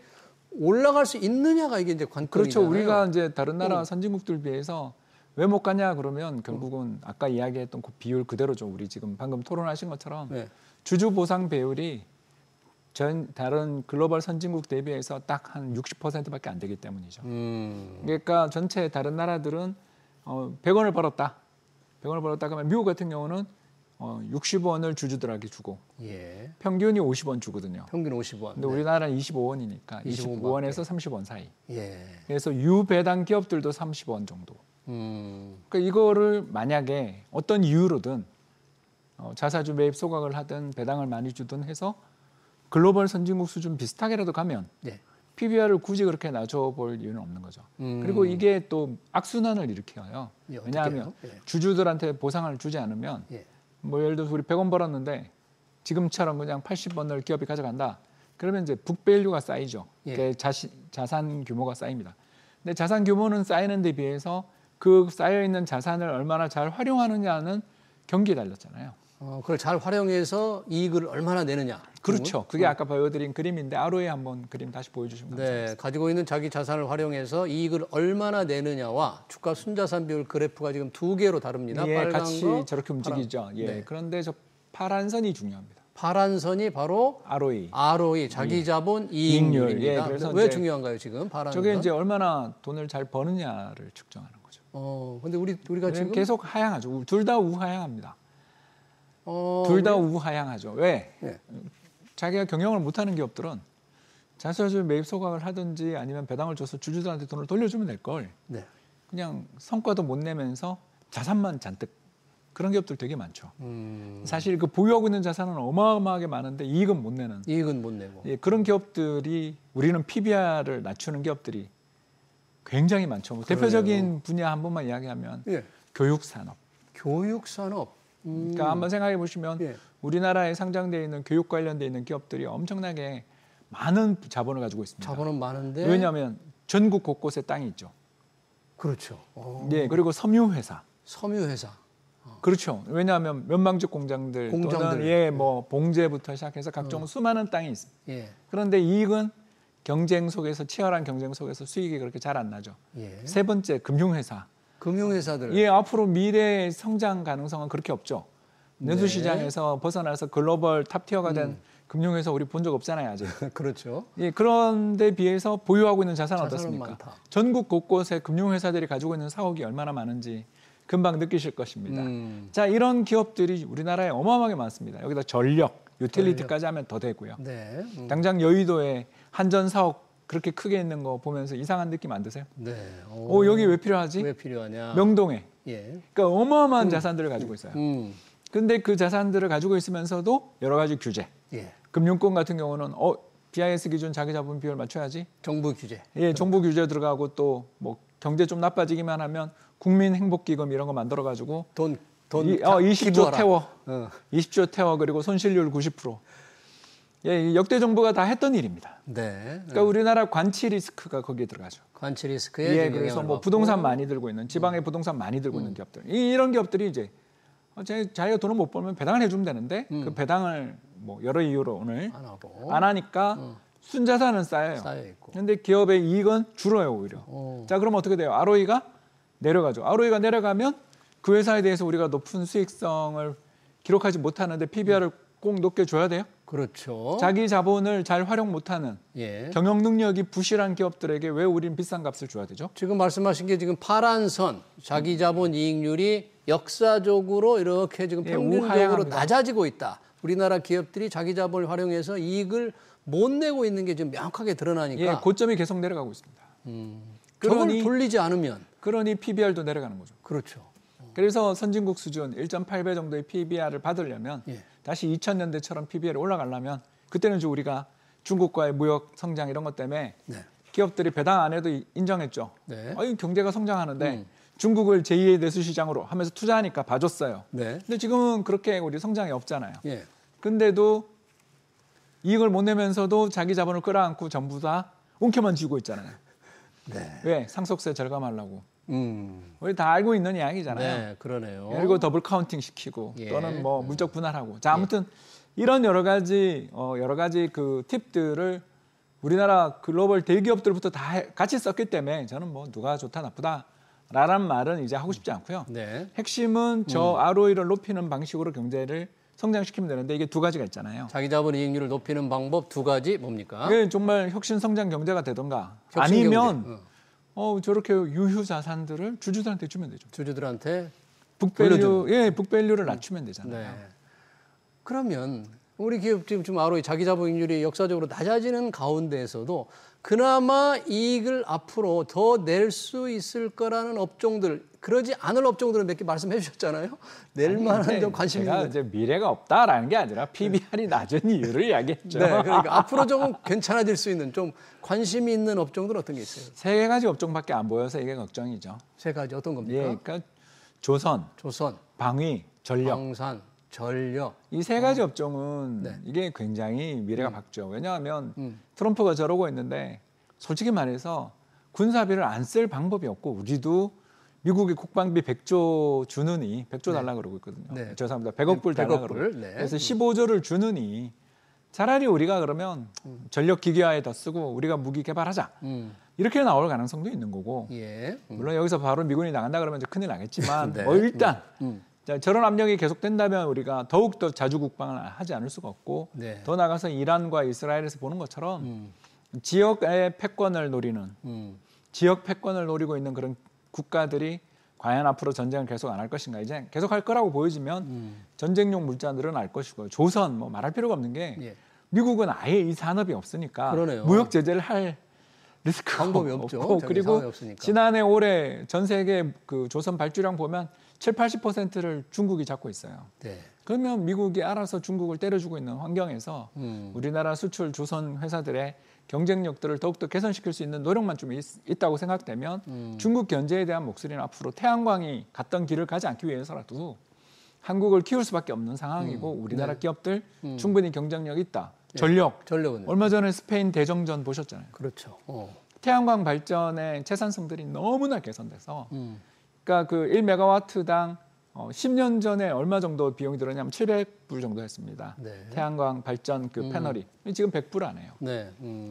올라갈 수 있느냐가 이게 이제 관건이잖아요. 그렇죠. 우리가 이제 다른 나라 선진국들 비해서 왜 못 가냐 그러면 결국은 아까 이야기했던 그 비율 그대로죠. 우리 지금 방금 토론하신 것처럼 네. 주주 보상 배율이 다른 글로벌 선진국 대비해서 딱 한 60%밖에 안 되기 때문이죠. 그러니까 전체 다른 나라들은 100원을 벌었다. 100원을 벌었다 그러면 미국 같은 경우는 60원을 주주들에게 주고 예. 평균이 50원 주거든요. 평균 50원. 근데 우리나라는 25원이니까 25원에서 30원 사이. 예. 그래서 유배당 기업들도 30원 정도. 그러니까 이거를 만약에 어떤 이유로든 자사주 매입 소각을 하든 배당을 많이 주든 해서 글로벌 선진국 수준 비슷하게라도 가면 예. PBR을 굳이 그렇게 낮춰볼 이유는 없는 거죠. 그리고 이게 또 악순환을 일으켜요. 예, 왜냐하면 예. 주주들한테 보상을 주지 않으면 예. 뭐 예를 들어서 우리 100원 벌었는데 지금처럼 그냥 80원을 기업이 가져간다. 그러면 이제 북밸류가 쌓이죠. 예. 자산 규모가 쌓입니다. 근데 자산 규모는 쌓이는 데 비해서 그 쌓여 있는 자산을 얼마나 잘 활용하느냐는 경기에 달렸잖아요. 그걸 잘 활용해서 이익을 얼마나 내느냐. 그렇죠. 그게 아까 보여드린 그림인데 ROE 한번 그림 다시 보여주시면 감사하겠습니다. 네, 가지고 있는 자기 자산을 활용해서 이익을 얼마나 내느냐와 주가 순자산 비율 그래프가 지금 두 개로 다릅니다. 예, 빨간 같이 거, 저렇게 움직이죠. 파란. 예. 네. 그런데 저 파란 선이 중요합니다. 파란 선이 바로 ROE. 자기 자본 이익률입니다. 예, 그래서 왜 이제 중요한가요, 지금? 파란 저게 건? 이제 얼마나 돈을 잘 버느냐를 측정하는 거죠. 근데 우리가 지금 계속 하향하죠. 둘 다 우하향합니다. 둘 다 우하향하죠. 왜? 예. 자기가 경영을 못하는 기업들은 자사주 매입 소각을 하든지 아니면 배당을 줘서 주주들한테 돈을 돌려주면 될 걸. 네. 그냥 성과도 못 내면서 자산만 잔뜩 그런 기업들 되게 많죠. 사실 그 보유하고 있는 자산은 어마어마하게 많은데 이익은 못 내는. 이익은 못 내고. 예, 그런 기업들이 우리는 PBR을 낮추는 기업들이 굉장히 많죠. 뭐 대표적인 분야 한 번만 이야기하면 예. 교육산업. 교육산업. 그러니까 한번 생각해 보시면 예. 우리나라에 상장되어 있는 교육 관련돼 있는 기업들이 엄청나게 많은 자본을 가지고 있습니다. 자본은 많은데. 왜냐하면 전국 곳곳에 땅이 있죠. 그렇죠. 예, 그리고 섬유회사. 섬유회사. 그렇죠. 왜냐하면 면망적 공장들 또는 예, 뭐 봉제부터 시작해서 각종 수많은 땅이 있습니다. 예. 그런데 이익은 경쟁 속에서 치열한 경쟁 속에서 수익이 그렇게 잘 안 나죠. 예. 세 번째 금융회사. 금융회사들. 예, 앞으로 미래의 성장 가능성은 그렇게 없죠. 내수시장에서 벗어나서 글로벌 탑티어가 된 금융회사 우리 본 적 없잖아요, 아직. 그렇죠. 예, 그런데 비해서 보유하고 있는 자산은 어떻습니까? 많다. 전국 곳곳에 금융회사들이 가지고 있는 사옥이 얼마나 많은지 금방 느끼실 것입니다. 자, 이런 기업들이 우리나라에 어마어마하게 많습니다. 여기다 전력, 유틸리티까지 하면 더 되고요. 네. 당장 여의도에 한전 사업 그렇게 크게 있는 거 보면서 이상한 느낌 안 드세요? 네. 여기 왜 필요하지? 왜 필요하냐? 명동에. 예. 그러니까 어마어마한 자산들을 가지고 있어요. 근데 그 자산들을 가지고 있으면서도 여러 가지 규제. 예. 금융권 같은 경우는 BIS 기준 자기 자본 비율 맞춰야지. 정부 규제. 예, 정부 규제 들어가고 또 뭐 경제 좀 나빠지기만 하면 국민 행복기금 이런 거 만들어 가지고 돈 20조 태워. 20조 어. 태워 그리고 손실률 90%. 예, 역대 정부가 다 했던 일입니다. 네. 그러니까 우리나라 관치 리스크가 거기에 들어가죠. 관치 리스크에 예, 그래서 뭐 부동산 많이 들고 있는 지방에 부동산 많이 들고 있는 기업들. 이런 기업들이 이제 자기가 돈을 못 벌면 배당을 해주면 되는데 그 배당을 뭐 여러 이유로 오늘 안 하니까 순자산은 쌓여요. 그런데 기업의 이익은 줄어요 오히려. 자, 그럼 어떻게 돼요? ROE가 내려가죠. ROE가 내려가면 그 회사에 대해서 우리가 높은 수익성을 기록하지 못하는데 PBR을 꼭 높게 줘야 돼요. 그렇죠. 자기 자본을 잘 활용 못하는 경영 능력이 부실한 기업들에게 왜 우리는 비싼 값을 줘야 되죠? 지금 말씀하신 게 지금 파란 선, 자기 자본 이익률이 역사적으로 이렇게 지금 평균적으로 낮아지고 있다. 우리나라 기업들이 자기 자본을 활용해서 이익을 못 내고 있는 게 지금 명확하게 드러나니까. 예, 고점이 계속 내려가고 있습니다. 저걸 돌리지 않으면. 그러니 PBR도 내려가는 거죠. 그렇죠. 그래서 선진국 수준 1.8배 정도의 PBR을 받으려면 다시 2000년대처럼 PBR이 올라가려면 그때는 이제 우리가 중국과의 무역 성장 이런 것 때문에 기업들이 배당 안 해도 인정했죠. 경제가 성장하는데 중국을 제2의 내수 시장으로 하면서 투자하니까 봐줬어요. 근데 지금은 그렇게 우리 성장이 없잖아요. 근데도 이익을 못 내면서도 자기 자본을 끌어안고 전부 다 웅켜만 쥐고 있잖아요. 왜? 상속세 절감하려고. 우리 다 알고 있는 이야기잖아요. 네, 그러네요. 그리고 더블 카운팅 시키고 또는 뭐 물적 분할하고. 자, 아무튼 이런 여러 가지 그 팁들을 우리나라 글로벌 대기업들부터 다 같이 썼기 때문에 저는 뭐 누가 좋다 나쁘다라는 말은 이제 하고 싶지 않고요. 핵심은 저 ROE를 높이는 방식으로 경제를 성장시키면 되는데 이게 두 가지가 있잖아요. 자기 자본 이익률을 높이는 방법 두 가지 뭡니까? 예, 정말 혁신 성장 경제가 되던가 아니면 저렇게 유휴 자산들을 주주들한테 주면 되죠. 주주들한테 북밸류를 낮추면 되잖아요. 그러면 우리 기업 지금 ROE 자기 자본 이익률이 역사적으로 낮아지는 가운데에서도 그나마 이익을 앞으로 더 낼 수 있을 거라는 업종들, 그러지 않을 업종들은 몇 개 말씀해 주셨잖아요. 낼 만한 좀 관심 있는. 이제 미래가 없다라는 게 아니라 PBR이 낮은 이유를 이야기했죠. 그러니까 앞으로 좀 괜찮아질 수 있는 좀 관심이 있는 업종들은 어떤 게 있어요? 세 가지 업종밖에 안 보여서 이게 걱정이죠. 세 가지 어떤 겁니까? 그러니까 조선, 방위, 전력. 방산, 전력. 이 세 가지 업종은 이게 굉장히 미래가 밝죠. 왜냐하면 트럼프가 저러고 있는데 솔직히 말해서 군사비를 안 쓸 방법이 없고 우리도 미국이 국방비 100조 주느니 100조 달라고 그러고 있거든요. 죄송합니다. 100억 불 달라고 그러고. 그래서 15조를 주느니 차라리 우리가 그러면 전력 기계화에 더 쓰고 우리가 무기 개발하자. 이렇게 나올 가능성도 있는 거고. 물론 여기서 바로 미군이 나간다 그러면 이제 큰일 나겠지만 일단 저런 압력이 계속된다면 우리가 더욱더 자주 국방을 하지 않을 수가 없고 더 나가서 이란과 이스라엘에서 보는 것처럼 지역의 패권을 노리는 지역 패권을 노리고 있는 그런 국가들이 과연 앞으로 전쟁을 계속 안 할 것인가. 이제 계속 할 거라고 보여지면 전쟁용 물자 늘어날 것이고 조선 뭐 말할 필요가 없는 게 미국은 아예 이 산업이 없으니까 무역 제재를 할 리스크가 방법이 없죠. 그리고 지난해 올해 전 세계 그 조선 발주량 보면 70-80%를 중국이 잡고 있어요. 그러면 미국이 알아서 중국을 때려주고 있는 환경에서 우리나라 수출 조선 회사들의 경쟁력들을 더욱더 개선시킬 수 있는 노력만 좀 있다고 생각되면 중국 견제에 대한 목소리는 앞으로 태양광이 갔던 길을 가지 않기 위해서라도 한국을 키울 수밖에 없는 상황이고 우리나라 기업들 충분히 경쟁력이 있다. 전력은 얼마 전에 스페인 대정전 보셨잖아요. 그렇죠. 태양광 발전의 채산성들이 너무나 개선돼서 그러니까 그 1메가와트당 10년 전에 얼마 정도 비용이 들었냐면 700불 정도 했습니다. 태양광 발전 그 패널이 지금 100불 안 해요.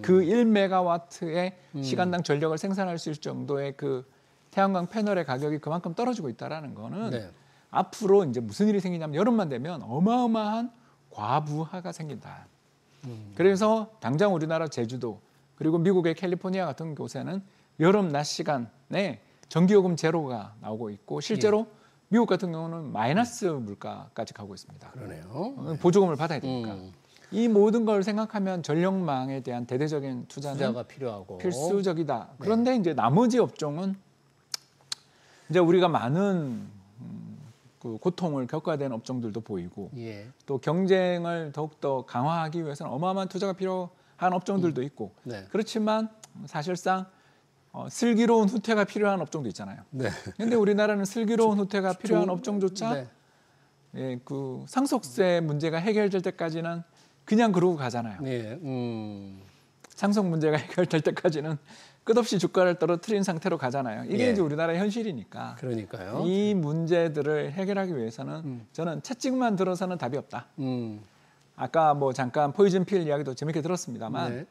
그 1메가와트의 시간당 전력을 생산할 수 있을 정도의 그 태양광 패널의 가격이 그만큼 떨어지고 있다라는 거는 앞으로 이제 무슨 일이 생기냐면 여름만 되면 어마어마한 과부하가 생긴다. 그래서 당장 우리나라 제주도 그리고 미국의 캘리포니아 같은 곳에는 여름 낮 시간에 전기요금 제로가 나오고 있고 실제로 미국 같은 경우는 마이너스 물가까지 가고 있습니다. 그러네요. 보조금을 받아야 되니까. 이 모든 걸 생각하면 전력망에 대한 대대적인 투자가 필요하고 필수적이다. 그런데 이제 나머지 업종은 이제 우리가 많은 그 고통을 겪어야 되는 업종들도 보이고 또 경쟁을 더욱더 강화하기 위해서는 어마어마한 투자가 필요한 업종들도 있고 그렇지만 사실상 슬기로운 후퇴가 필요한 업종도 있잖아요. 그런데 우리나라는 슬기로운 후퇴가 필요한 업종조차 그 상속세 문제가 해결될 때까지는 그냥 그러고 가잖아요. 상속 문제가 해결될 때까지는 끝없이 주가를 떨어뜨린 상태로 가잖아요. 이게 이제 우리나라의 현실이니까. 그러니까요. 이 문제들을 해결하기 위해서는 저는 채찍만 들어서는 답이 없다. 아까 뭐 잠깐 포이즌 필 이야기도 재밌게 들었습니다만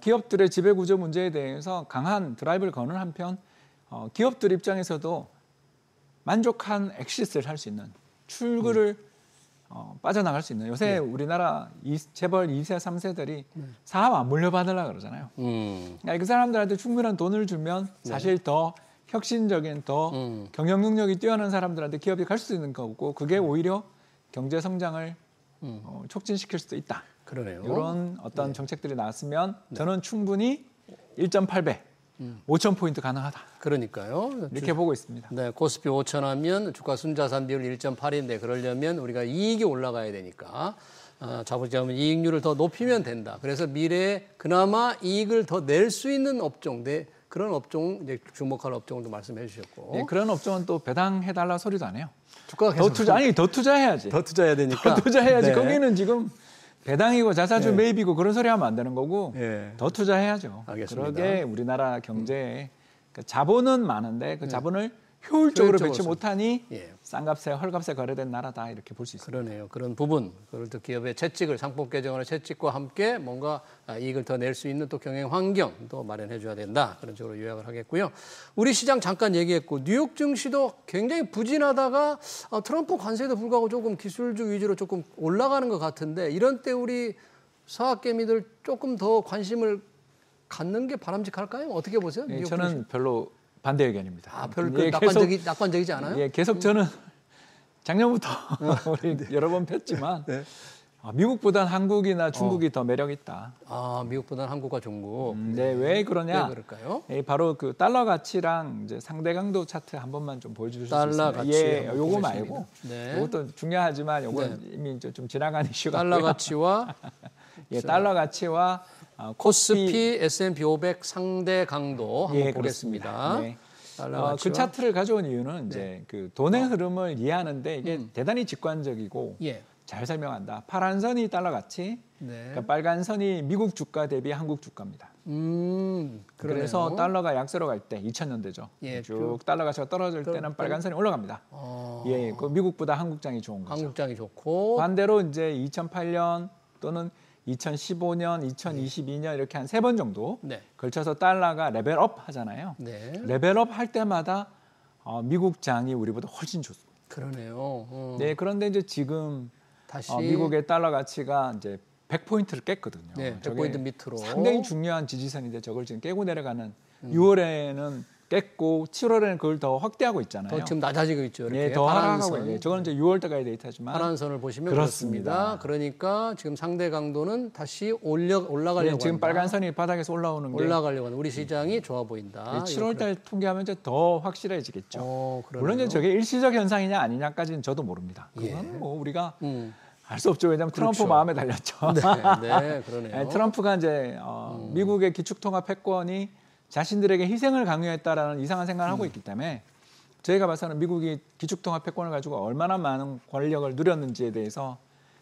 기업들의 지배구조 문제에 대해서 강한 드라이브를 거는 한편 기업들 입장에서도 만족한 엑시스를 할 수 있는 출구를 빠져나갈 수 있는 요새 우리나라 재벌 2세, 3세들이 사업 안 물려받으려고 그러잖아요. 그러니까 그 사람들한테 충분한 돈을 주면 사실 더 혁신적인 더 경영 능력이 뛰어난 사람들한테 기업이 갈 수 있는 거고 그게 오히려 경제 성장을 촉진시킬 수도 있다. 그러네요. 이런 어떤 정책들이 나왔으면 저는 충분히 1.8배 5,000포인트 가능하다. 그러니까요. 이렇게 보고 있습니다. 네, 코스피 5,000 하면 주가 순자산 비율 1.8인데 그러려면 우리가 이익이 올라가야 되니까 자본시장은 이익률을 더 높이면 된다. 그래서 미래에 그나마 이익을 더 낼 수 있는 업종, 그런 업종 이제 주목할 업종도 말씀해 주셨고. 그런 업종은 또 배당해달라 소리도 안 해요. 주가가 계속 더 투자해야지. 더 투자해야 되니까. 더 투자해야지. 거기는 지금 배당이고 자사주 매입이고 그런 소리 하면 안 되는 거고 더 투자해야죠. 알겠습니다. 그러게 우리나라 경제에 자본은 많은데 그 자본을 효율적으로 배치 못하니 싼 값에 헐값에 거래된 나라다 이렇게 볼 수 있습니다. 그러네요. 그런 부분, 그걸 또 기업의 채찍을 상법 개정안의 채찍과 함께 뭔가 이익을 더 낼 수 있는 또 경영 환경도 마련해 줘야 된다. 그런 식으로 요약을 하겠고요. 우리 시장 잠깐 얘기했고 뉴욕 증시도 굉장히 부진하다가 트럼프 관세에도 불구하고 조금 기술주 위주로 조금 올라가는 것 같은데 이런 때 우리 서학개미들 조금 더 관심을 갖는 게 바람직할까요? 어떻게 보세요? 뉴욕 저는 증시? 별로 반대 의견입니다. 별로 낙관적이지 않아요? 계속 저는 작년부터 우리 여러 번 폈지만 미국보단 한국이나 중국이 더 매력 있다. 미국보단 한국과 중국. 왜 그러냐? 왜 그럴까요? 바로 그 달러 가치랑 이제 상대 강도 차트 한 번만 좀 보여주실 수 있어요? 달러 가치. 요거 말고. 이것도 중요하지만 요건 이미 좀 지나간 이슈가. 달러 가치와 달러 가치와 코스피 S&P 500 상대 강도 한번 보겠습니다. 그 차트를 가져온 이유는 이제 그 돈의 흐름을 이해하는데 이게 대단히 직관적이고 잘 설명한다. 파란 선이 달러 가치, 그러니까 빨간 선이 미국 주가 대비 한국 주가입니다. 그래서 달러가 약세로 갈 때 2000년대죠. 쭉 달러 가치가 떨어질 때는 빨간 선이 올라갑니다. 그 미국보다 한국장이 좋은 거죠. 한국장이 좋고 반대로 이제 2008년 또는 2015년, 2022년 이렇게 한 3번 정도 걸쳐서 달러가 레벨업 하잖아요. 레벨업 할 때마다 미국 장이 우리보다 훨씬 좋습니다. 그러네요. 그런데 이제 지금 다시 미국의 달러 가치가 이제 100포인트를 깼거든요. 100포인트 밑으로. 상당히 중요한 지지선인데 저걸 지금 깨고 내려가는 6월에는 깼고 7월에는 그걸 더 확대하고 있잖아요. 더 지금 낮아지고 있죠. 이렇게. 더 하락하고 있네요. 저건 이제 6월 때까지 데이터지만 파란 선을 보시면 그렇습니다. 그러니까 지금 상대 강도는 다시 올라가려고 지금 한다. 빨간 선이 바닥에서 올라오는 게 올라가려고 하는 우리 시장이 좋아 보인다. 7월 달 통계하면 이제 더 확실해지겠죠. 물론 이제 저게 일시적 현상이냐 아니냐까지는 저도 모릅니다. 그건 뭐 우리가 알 수 없죠. 왜냐하면 트럼프 마음에 달렸죠. 그러네요. 트럼프가 이제 미국의 기축통화 패권이 자신들에게 희생을 강요했다라는 이상한 생각을 하고 있기 때문에 저희가 봐서는 미국이 기축통화 패권을 가지고 얼마나 많은 권력을 누렸는지에 대해서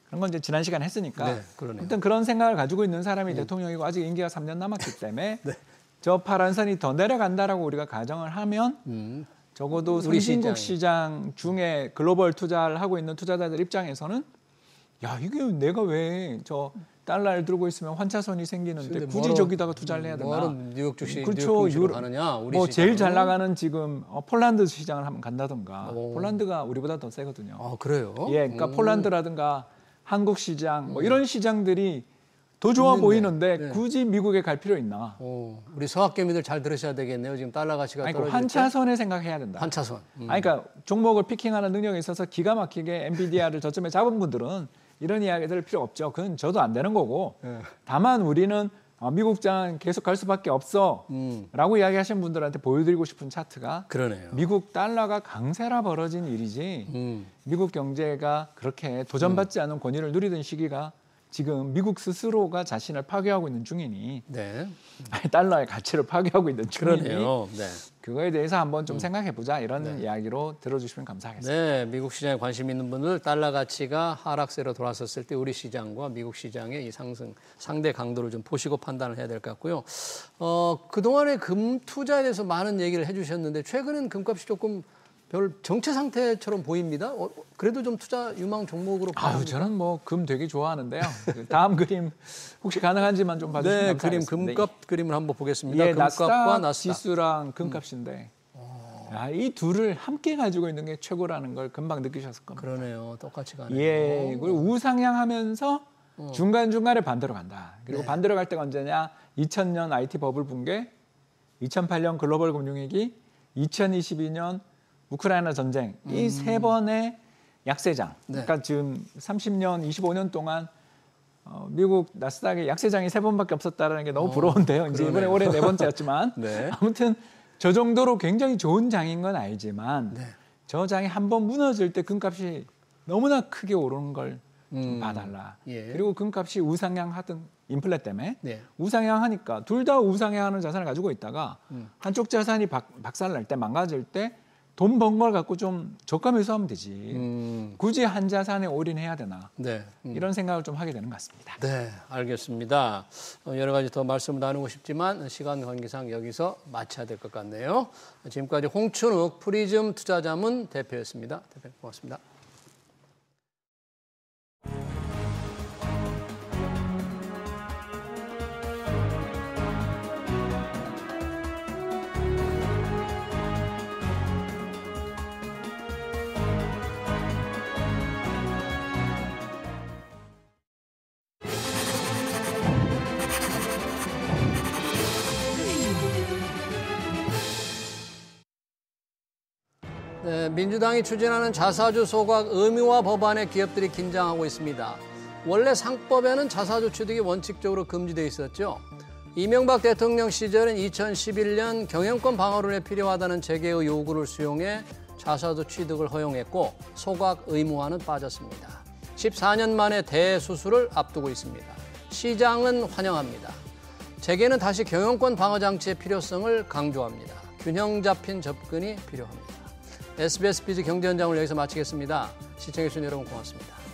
그런 건 이제 지난 시간에 했으니까 아무튼 그런 생각을 가지고 있는 사람이 대통령이고 아직 임기가 3년 남았기 때문에 저 파란 선이 더 내려간다라고 우리가 가정을 하면 적어도 선진국 시장 중에 글로벌 투자를 하고 있는 투자자들 입장에서는 이게 내가 왜 저 달러를 들고 있으면 환차선이 생기는데 굳이 저기다가 투자를 해야 되나? 뉴욕 주식 그렇죠. 하느냐? 우리 제일 잘 나가는 지금 폴란드 시장을 한번 간다든가. 폴란드가 우리보다 더 세거든요. 그래요? 그러니까 폴란드라든가 한국 시장 이런 시장들이 더 좋아 있는데. 보이는데 네. 굳이 미국에 갈 필요 있나? 우리 서학개미들 잘 들으셔야 되겠네요. 지금 달러 가치가 아니, 떨어질 한 때. 차선에 생각해야 된다. 한 차선. 아니, 그러니까 종목을 피킹하는 능력에 있어서 기가 막히게 엔비디아를 저점에 잡은 분들은 이런 이야기 들 필요 없죠. 그건 저도 안 되는 거고. 네. 다만 우리는 미국장 계속 갈 수밖에 없어 라고 이야기하시는 분들한테 보여드리고 싶은 차트가 그러네요. 미국 달러가 강세라 벌어진 일이지 미국 경제가 그렇게 도전받지 않은 권위를 누리던 시기가 지금 미국 스스로가 자신을 파괴하고 있는 중이니 네. 달러의 가치를 파괴하고 있는 중이니 그러네요. 네. 그거에 대해서 한번 좀 생각해보자 이런 이야기로 들어주시면 감사하겠습니다. 네, 미국 시장에 관심 있는 분들 달러 가치가 하락세로 돌아섰을 때 우리 시장과 미국 시장의 이 상승 상대 강도를 좀 보시고 판단을 해야 될 것 같고요. 그동안에 금 투자에 대해서 많은 얘기를 해주셨는데 최근엔 금값이 조금 별 정체 상태처럼 보입니다. 그래도 좀 투자 유망 종목으로. 저는 뭐 금 되게 좋아하는데요. 다음 그림 혹시 가능한지만 좀 봐주시면 네, 감사하겠습니다. 그림 금값 그림을 한번 보겠습니다. 예, 금값과 나스닥 지수랑 금값인데 이 둘을 함께 가지고 있는 게 최고라는 걸 금방 느끼셨을 겁니다. 그러네요. 똑같이 가네요. 예, 그리고 우상향하면서 중간중간에 반대로 간다. 그리고 반대로 갈 때가 언제냐? 2000년 IT 버블 붕괴, 2008년 글로벌 금융위기, 2022년 우크라이나 전쟁 이 세 번의 약세장. 그러니까 지금 30년, 25년 동안 미국 나스닥의 약세장이 3번밖에 없었다는 게 너무 부러운데요. 이제 이번에 올해 4번째였지만 네. 아무튼 저 정도로 굉장히 좋은 장인 건 알지만 저 장이 한번 무너질 때 금값이 너무나 크게 오르는 걸 좀 봐달라. 예. 그리고 금값이 우상향하든 인플레 때문에 우상향하니까 둘 다 우상향하는 자산을 가지고 있다가 한쪽 자산이 박살날 때 망가질 때 돈 번 걸 갖고 좀 저가 매수하면 되지. 굳이 한 자산에 올인해야 되나. 네. 이런 생각을 좀 하게 되는 것 같습니다. 네, 알겠습니다. 여러 가지 더 말씀을 나누고 싶지만 시간 관계상 여기서 마쳐야 될 것 같네요. 지금까지 홍춘욱 프리즘 투자자문 대표였습니다. 대표님 고맙습니다. 네, 민주당이 추진하는 자사주 소각 의무화 법안에 기업들이 긴장하고 있습니다. 원래 상법에는 자사주 취득이 원칙적으로 금지돼 있었죠. 이명박 대통령 시절인 2011년 경영권 방어론에 필요하다는 재계의 요구를 수용해 자사주 취득을 허용했고 소각 의무화는 빠졌습니다. 14년 만에 대수술을 앞두고 있습니다. 시장은 환영합니다. 재계는 다시 경영권 방어 장치의 필요성을 강조합니다. 균형 잡힌 접근이 필요합니다. SBS 비즈 경제 현장을 여기서 마치겠습니다. 시청해주신 여러분 고맙습니다.